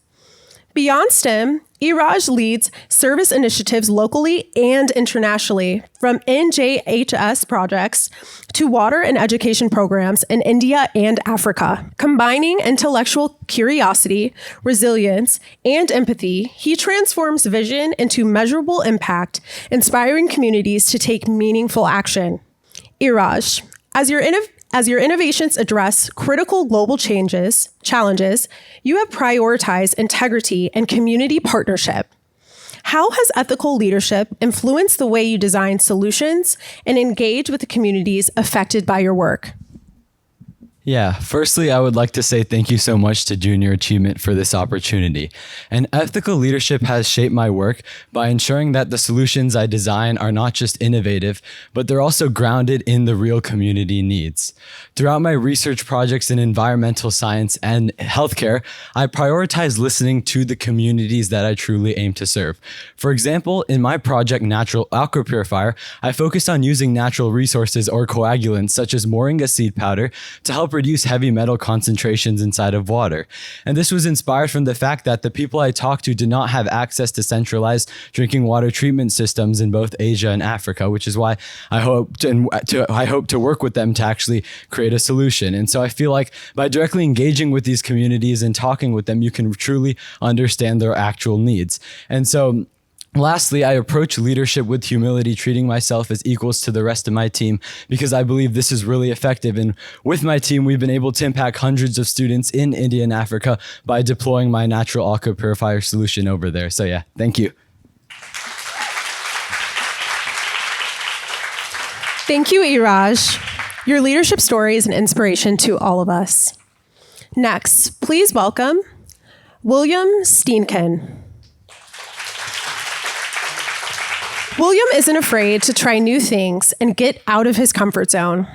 [SPEAKER 4] Beyond STEM, Iraj leads service initiatives locally and internationally, from NJHS projects to water and education programs in India and Africa. Combining intellectual curiosity, resilience, and empathy, he transforms vision into measurable impact, inspiring communities to take meaningful action. Iraj, as your innovations address critical global challenges, you have prioritized integrity and community partnership. How has ethical leadership influenced the way you design solutions and engage with the communities affected by your work?
[SPEAKER 18] Yeah, firstly, I would like to say thank you so much to Junior Achievement for this opportunity. And ethical leadership has shaped my work by ensuring that the solutions I design are not just innovative, but they're also grounded in the real community needs. Throughout my research projects in environmental science and healthcare, I prioritize listening to the communities that I truly aim to serve. For example, in my project Natural Aqua Purifier, I focused on using natural resources or coagulants such as moringa seed powder to help reduce heavy metal concentrations inside of water. And this was inspired from the fact that the people I talked to did not have access to centralized drinking water treatment systems in both Asia and Africa, which is why I hope to work with them to actually create a solution. And so I feel like by directly engaging with these communities and talking with them, you can truly understand their actual needs. And so lastly, I approach leadership with humility, treating myself as equals to the rest of my team, because I believe this is really effective. And with my team, we've been able to impact hundreds of students in India and Africa by deploying my Natural Aqua Purifier solution over there. So yeah, thank you.
[SPEAKER 4] Thank you, Iraj. Your leadership story is an inspiration to all of us. Next, please welcome William Steenken. William isn't afraid to try new things and get out of his comfort zone.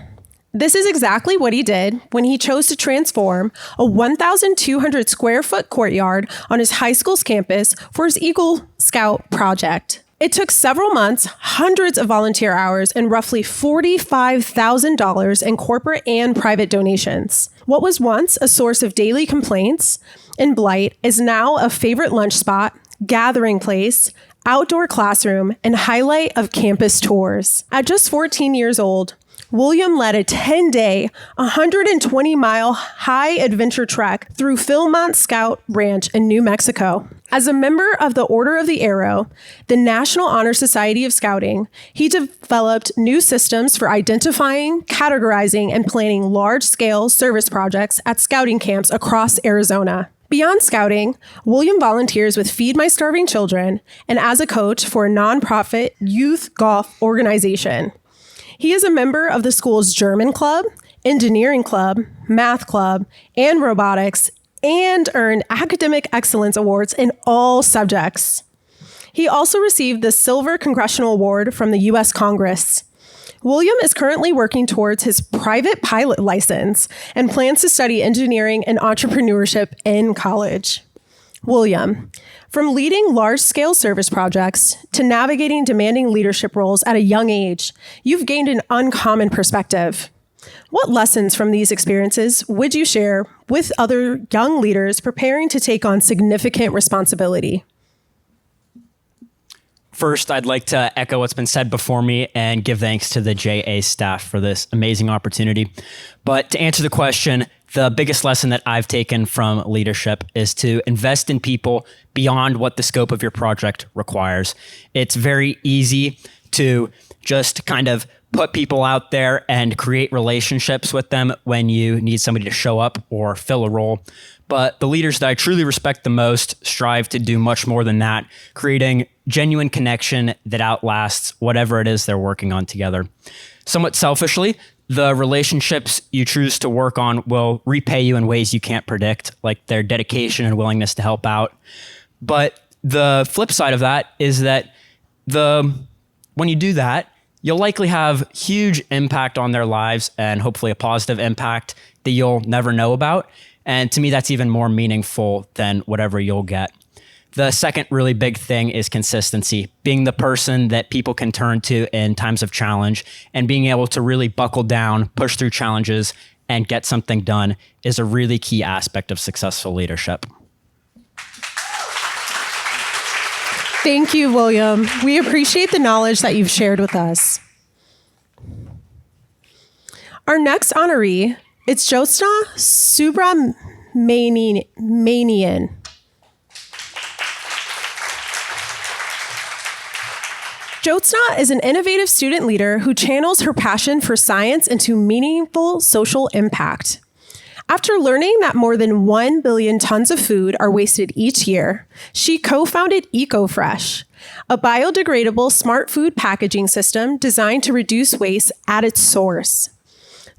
[SPEAKER 4] This is exactly what he did when he chose to transform a 1,200 square foot courtyard on his high school's campus for his Eagle Scout project. It took several months, hundreds of volunteer hours, and roughly $45,000 in corporate and private donations. What was once a source of daily complaints and blight is now a favorite lunch spot, gathering place, outdoor classroom, and highlight of campus tours. At just 14 years old, William led a 10-day, 120-mile high adventure trek through Philmont Scout Ranch in New Mexico. As a member of the Order of the Arrow, the National Honor Society of Scouting, he developed new systems for identifying, categorizing, and planning large-scale service projects at scouting camps across Arizona. Beyond scouting, William volunteers with Feed My Starving Children and as a coach for a nonprofit youth golf organization. He is a member of the school's German club, engineering club, math club, and robotics, and earned academic excellence awards in all subjects. He also received the Silver Congressional Award from the U.S. Congress. William is currently working towards his private pilot license and plans to study engineering and entrepreneurship in college. William, from leading large-scale service projects to navigating demanding leadership roles at a young age, you've gained an uncommon perspective. What lessons from these experiences would you share with other young leaders preparing to take on significant responsibility?
[SPEAKER 19] First, I'd like to echo what's been said before me and give thanks to the JA staff for this amazing opportunity. But to answer the question, the biggest lesson that I've taken from leadership is to invest in people beyond what the scope of your project requires. It's very easy to just kind of put people out there and create relationships with them when you need somebody to show up or fill a role. But the leaders that I truly respect the most strive to do much more than that, creating genuine connection that outlasts whatever it is they're working on together. Somewhat selfishly, the relationships you choose to work on will repay you in ways you can't predict, like their dedication and willingness to help out. But the flip side of that is that when you do that, you'll likely have huge impact on their lives and hopefully a positive impact that you'll never know about. And to me, that's even more meaningful than whatever you'll get. The second really big thing is consistency, being the person that people can turn to in times of challenge, and being able to really buckle down, push through challenges, and get something done is a really key aspect of successful leadership.
[SPEAKER 4] Thank you, William. We appreciate the knowledge that you've shared with us. Our next honoree, it's Jyotsna Subramanian. Jyotsna is an innovative student leader who channels her passion for science into meaningful social impact. After learning that more than 1 billion tons of food are wasted each year, she co-founded EcoFresh, a biodegradable smart food packaging system designed to reduce waste at its source.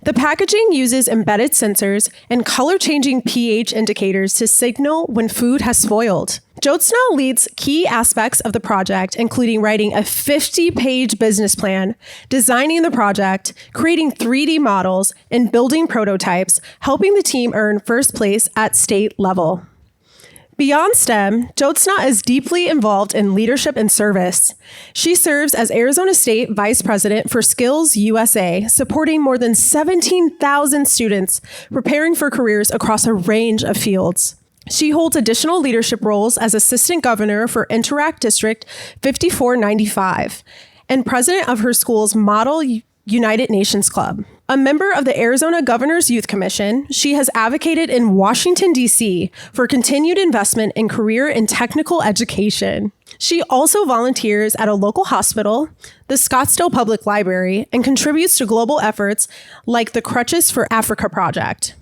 [SPEAKER 4] The packaging uses embedded sensors and color-changing pH indicators to signal when food has spoiled. Jyotsna leads key aspects of the project, including writing a 50-page business plan, designing the project, creating 3D models, and building prototypes, helping the team earn first place at state level. Beyond STEM, Jyotsna is deeply involved in leadership and service. She serves as Arizona State Vice President for Skills USA, supporting more than 17,000 students preparing for careers across a range of fields. She holds additional leadership roles as Assistant Governor for Interact District 5495 and President of her school's Model United Nations Club. A member of the Arizona Governor's Youth Commission, she has advocated in Washington, D.C. for continued investment in career and technical education. She also volunteers at a local hospital, the Scottsdale Public Library, and contributes to global efforts like the Crutches for Africa project.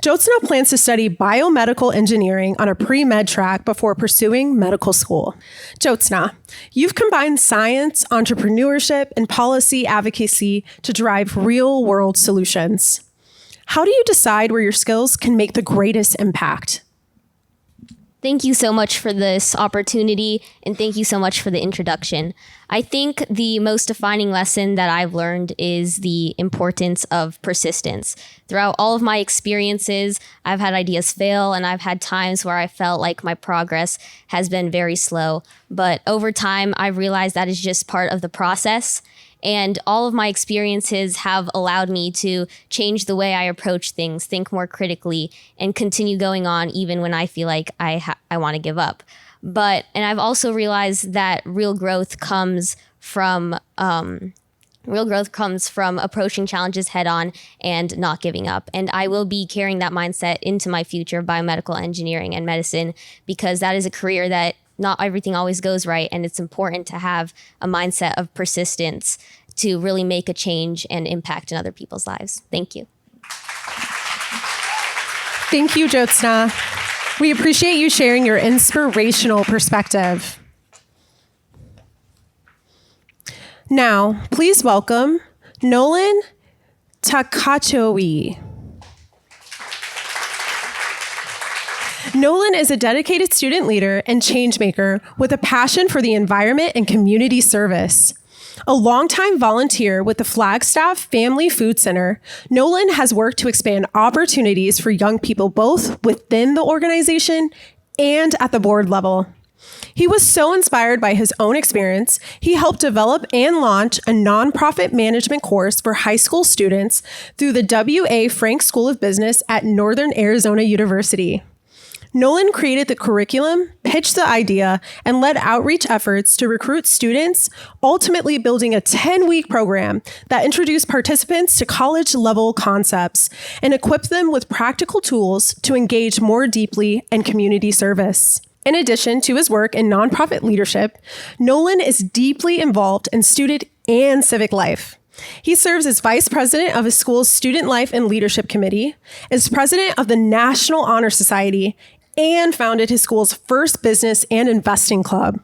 [SPEAKER 4] Jyotsna plans to study biomedical engineering on a pre-med track before pursuing medical school. Jyotsna, you've combined science, entrepreneurship, and policy advocacy to drive real-world solutions. How do you decide where your skills can make the greatest impact?
[SPEAKER 20] Thank you so much for this opportunity, and thank you so much for the introduction. I think the most defining lesson that I've learned is the importance of persistence. Throughout all of my experiences, I've had ideas fail, and I've had times where I felt like my progress has been very slow. But over time, I've realized that is just part of the process. And all of my experiences have allowed me to change the way I approach things, think more critically, and continue going on even when I feel like I want to give up. And I've also realized that real growth comes from approaching challenges head on and not giving up. And I will be carrying that mindset into my future, biomedical engineering and medicine, because that is a career that not everything always goes right, and it's important to have a mindset of persistence to really make a change and impact in other people's lives. Thank you.
[SPEAKER 4] Thank you, Jyotsna. We appreciate you sharing your inspirational perspective. Now, please welcome Nolan Takachowi. Nolan is a dedicated student leader and change maker with a passion for the environment and community service. A longtime volunteer with the Flagstaff Family Food Center, Nolan has worked to expand opportunities for young people both within the organization and at the board level. He was so inspired by his own experience, he helped develop and launch a nonprofit management course for high school students through the W.A. Frank School of Business at Northern Arizona University. Nolan created the curriculum, pitched the idea, and led outreach efforts to recruit students, ultimately building a 10-week program that introduced participants to college-level concepts and equipped them with practical tools to engage more deeply in community service. In addition to his work in nonprofit leadership, Nolan is deeply involved in student and civic life. He serves as vice president of his school's Student Life and Leadership Committee, is president of the National Honor Society, and founded his school's first business and investing club.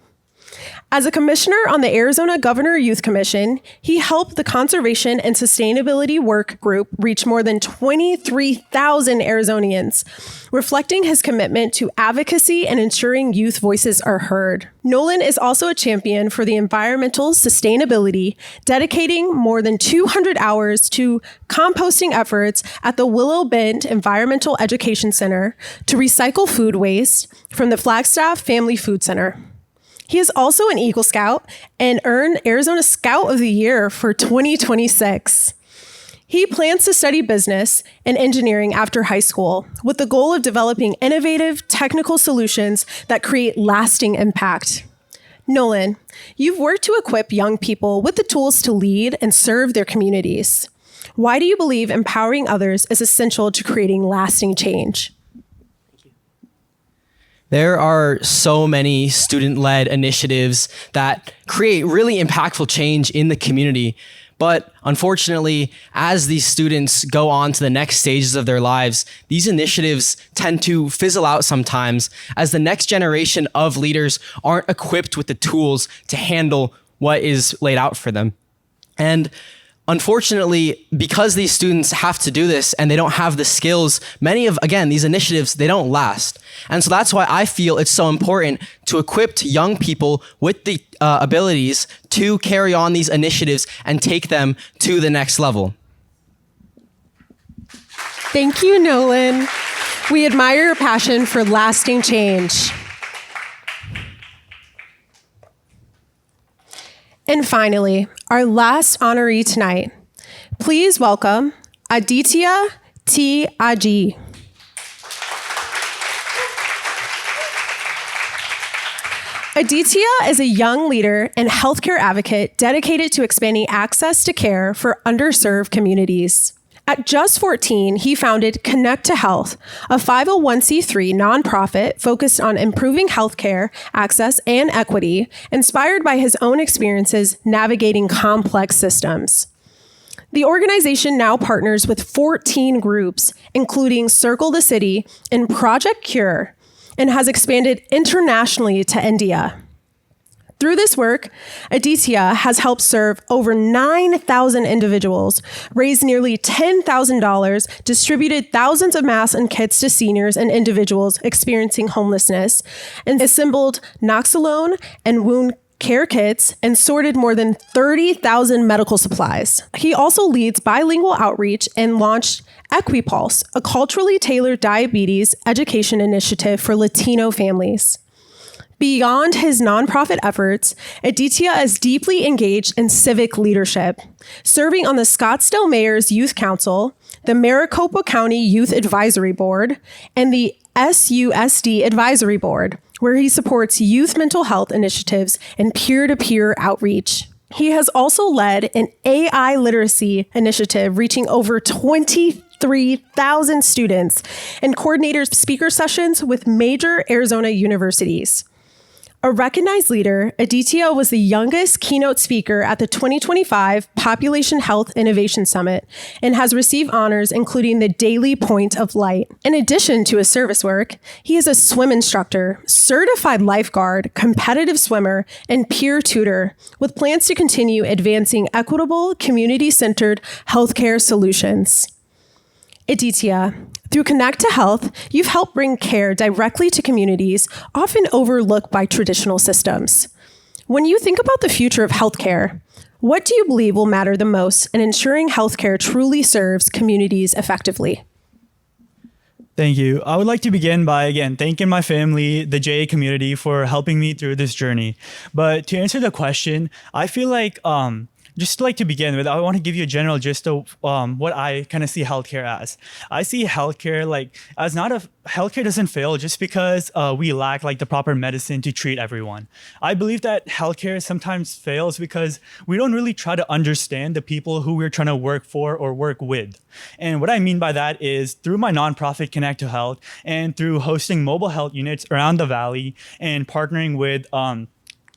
[SPEAKER 4] As a commissioner on the Arizona Governor Youth Commission, he helped the Conservation and Sustainability Work Group reach more than 23,000 Arizonians, reflecting his commitment to advocacy and ensuring youth voices are heard. Nolan is also a champion for the environmental sustainability, dedicating more than 200 hours to composting efforts at the Willow Bend Environmental Education Center to recycle food waste from the Flagstaff Family Food Center. He is also an Eagle Scout and earned Arizona Scout of the Year for 2026. He plans to study business and engineering after high school with the goal of developing innovative technical solutions that create lasting impact. Nolan, you've worked to equip young people with the tools to lead and serve their communities. Why do you believe empowering others is essential to creating lasting change?
[SPEAKER 5] There are so many student-led initiatives that create really impactful change in the community. But unfortunately, as these students go on to the next stages of their lives, these initiatives tend to fizzle out sometimes as the next generation of leaders aren't equipped with the tools to handle what is laid out for them. And unfortunately, because these students have to do this and they don't have the skills, many of, again, these initiatives, they don't last. And so that's why I feel it's so important to equip young people with the abilities to carry on these initiatives and take them to the next level.
[SPEAKER 4] Thank you, Nolan. We admire your passion for lasting change. And finally, our last honoree tonight. Please welcome Aditya T. Aji. Aditya is a young leader and healthcare advocate dedicated to expanding access to care for underserved communities. At just 14, he founded Connect to Health, a 501c3 nonprofit focused on improving healthcare access and equity, inspired by his own experiences navigating complex systems. The organization now partners with 14 groups, including Circle the City and Project Cure, and has expanded internationally to India. Through this work, Aditya has helped serve over 9,000 individuals, raised nearly $10,000, distributed thousands of masks and kits to seniors and individuals experiencing homelessness, and assembled Naloxone and wound care kits, and sorted more than 30,000 medical supplies. He also leads bilingual outreach and launched Equipulse, a culturally tailored diabetes education initiative for Latino families. Beyond his nonprofit efforts, Aditya is deeply engaged in civic leadership, serving on the Scottsdale Mayor's Youth Council, the Maricopa County Youth Advisory Board, and the SUSD Advisory Board, where he supports youth mental health initiatives and peer-to-peer outreach. He has also led an AI literacy initiative reaching over 23,000 students and coordinated speaker sessions with major Arizona universities. A recognized leader, Aditya was the youngest keynote speaker at the 2025 Population Health Innovation Summit and has received honors including the Daily Point of Light. In addition to his service work, he is a swim instructor, certified lifeguard, competitive swimmer, and peer tutor, with plans to continue advancing equitable, community-centered healthcare solutions. Aditya, through Connect to Health, you've helped bring care directly to communities often overlooked by traditional systems. When you think about the future of healthcare, what do you believe will matter the most in ensuring healthcare truly serves communities effectively?
[SPEAKER 21] Thank you. I would like to begin by, again, thanking my family, the JA community, for helping me through this journey. But to answer the question, I feel like just like to begin with, I want to give you a general gist of what I kind of see healthcare as. I see healthcare as not healthcare doesn't fail just because we lack the proper medicine to treat everyone. I believe that healthcare sometimes fails because we don't really try to understand the people who we're trying to work for or work with. And what I mean by that is through my nonprofit Connect to Health and through hosting mobile health units around the valley and partnering with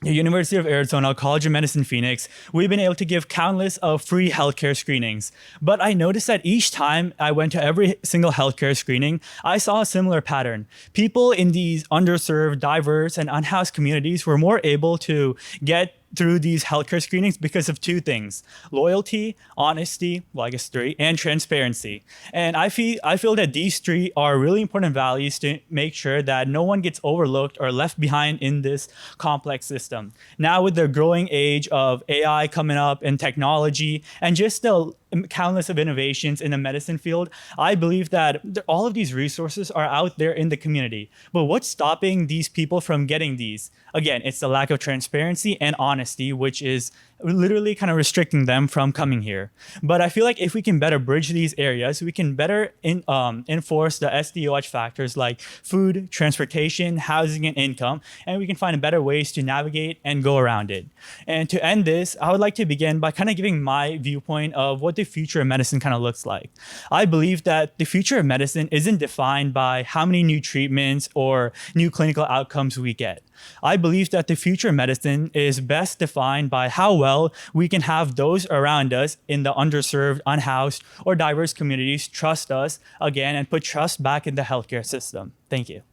[SPEAKER 21] the University of Arizona College of Medicine Phoenix, we've been able to give countless of free healthcare screenings. But I noticed that each time I went to every single healthcare screening, I saw a similar pattern. People in these underserved, diverse, and unhoused communities were more able to get through these healthcare screenings because of two things: loyalty, honesty, well, I guess three, and transparency. And I feel that these three are really important values to make sure that no one gets overlooked or left behind in this complex system. Now, with the growing age of AI coming up and technology and just the countless of innovations in the medicine field, I believe that all of these resources are out there in the community. But what's stopping these people from getting these? Again, it's the lack of transparency and honesty, which is literally kind of restricting them from coming here. But I feel like if we can better bridge these areas, we can better enforce the SDOH factors like food, transportation, housing, and income, and we can find better ways to navigate and go around it. And to end this, I would like to begin by kind of giving my viewpoint of what the future of medicine kind of looks like. I believe that the future of medicine isn't defined by how many new treatments or new clinical outcomes we get. I believe that the future of medicine is best defined by how well we can have those around us in the underserved, unhoused, or diverse communities trust us again and put trust back in the healthcare system. Thank you.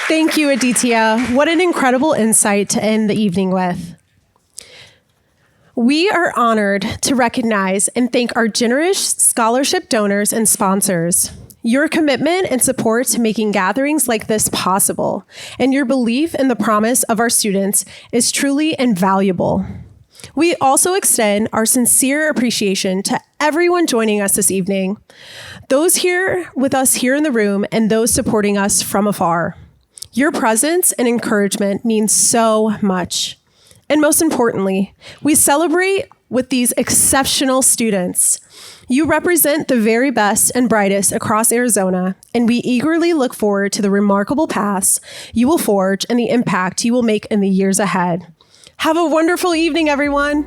[SPEAKER 4] Thank you, Aditya. What an incredible insight to end the evening with. We are honored to recognize and thank our generous scholarship donors and sponsors. Your commitment and support to making gatherings like this possible, and your belief in the promise of our students is truly invaluable. We also extend our sincere appreciation to everyone joining us this evening, those here with us here in the room and those supporting us from afar. Your presence and encouragement means so much. And most importantly, we celebrate with these exceptional students. You represent the very best and brightest across Arizona, and we eagerly look forward to the remarkable paths you will forge and the impact you will make in the years ahead. Have a wonderful evening, everyone.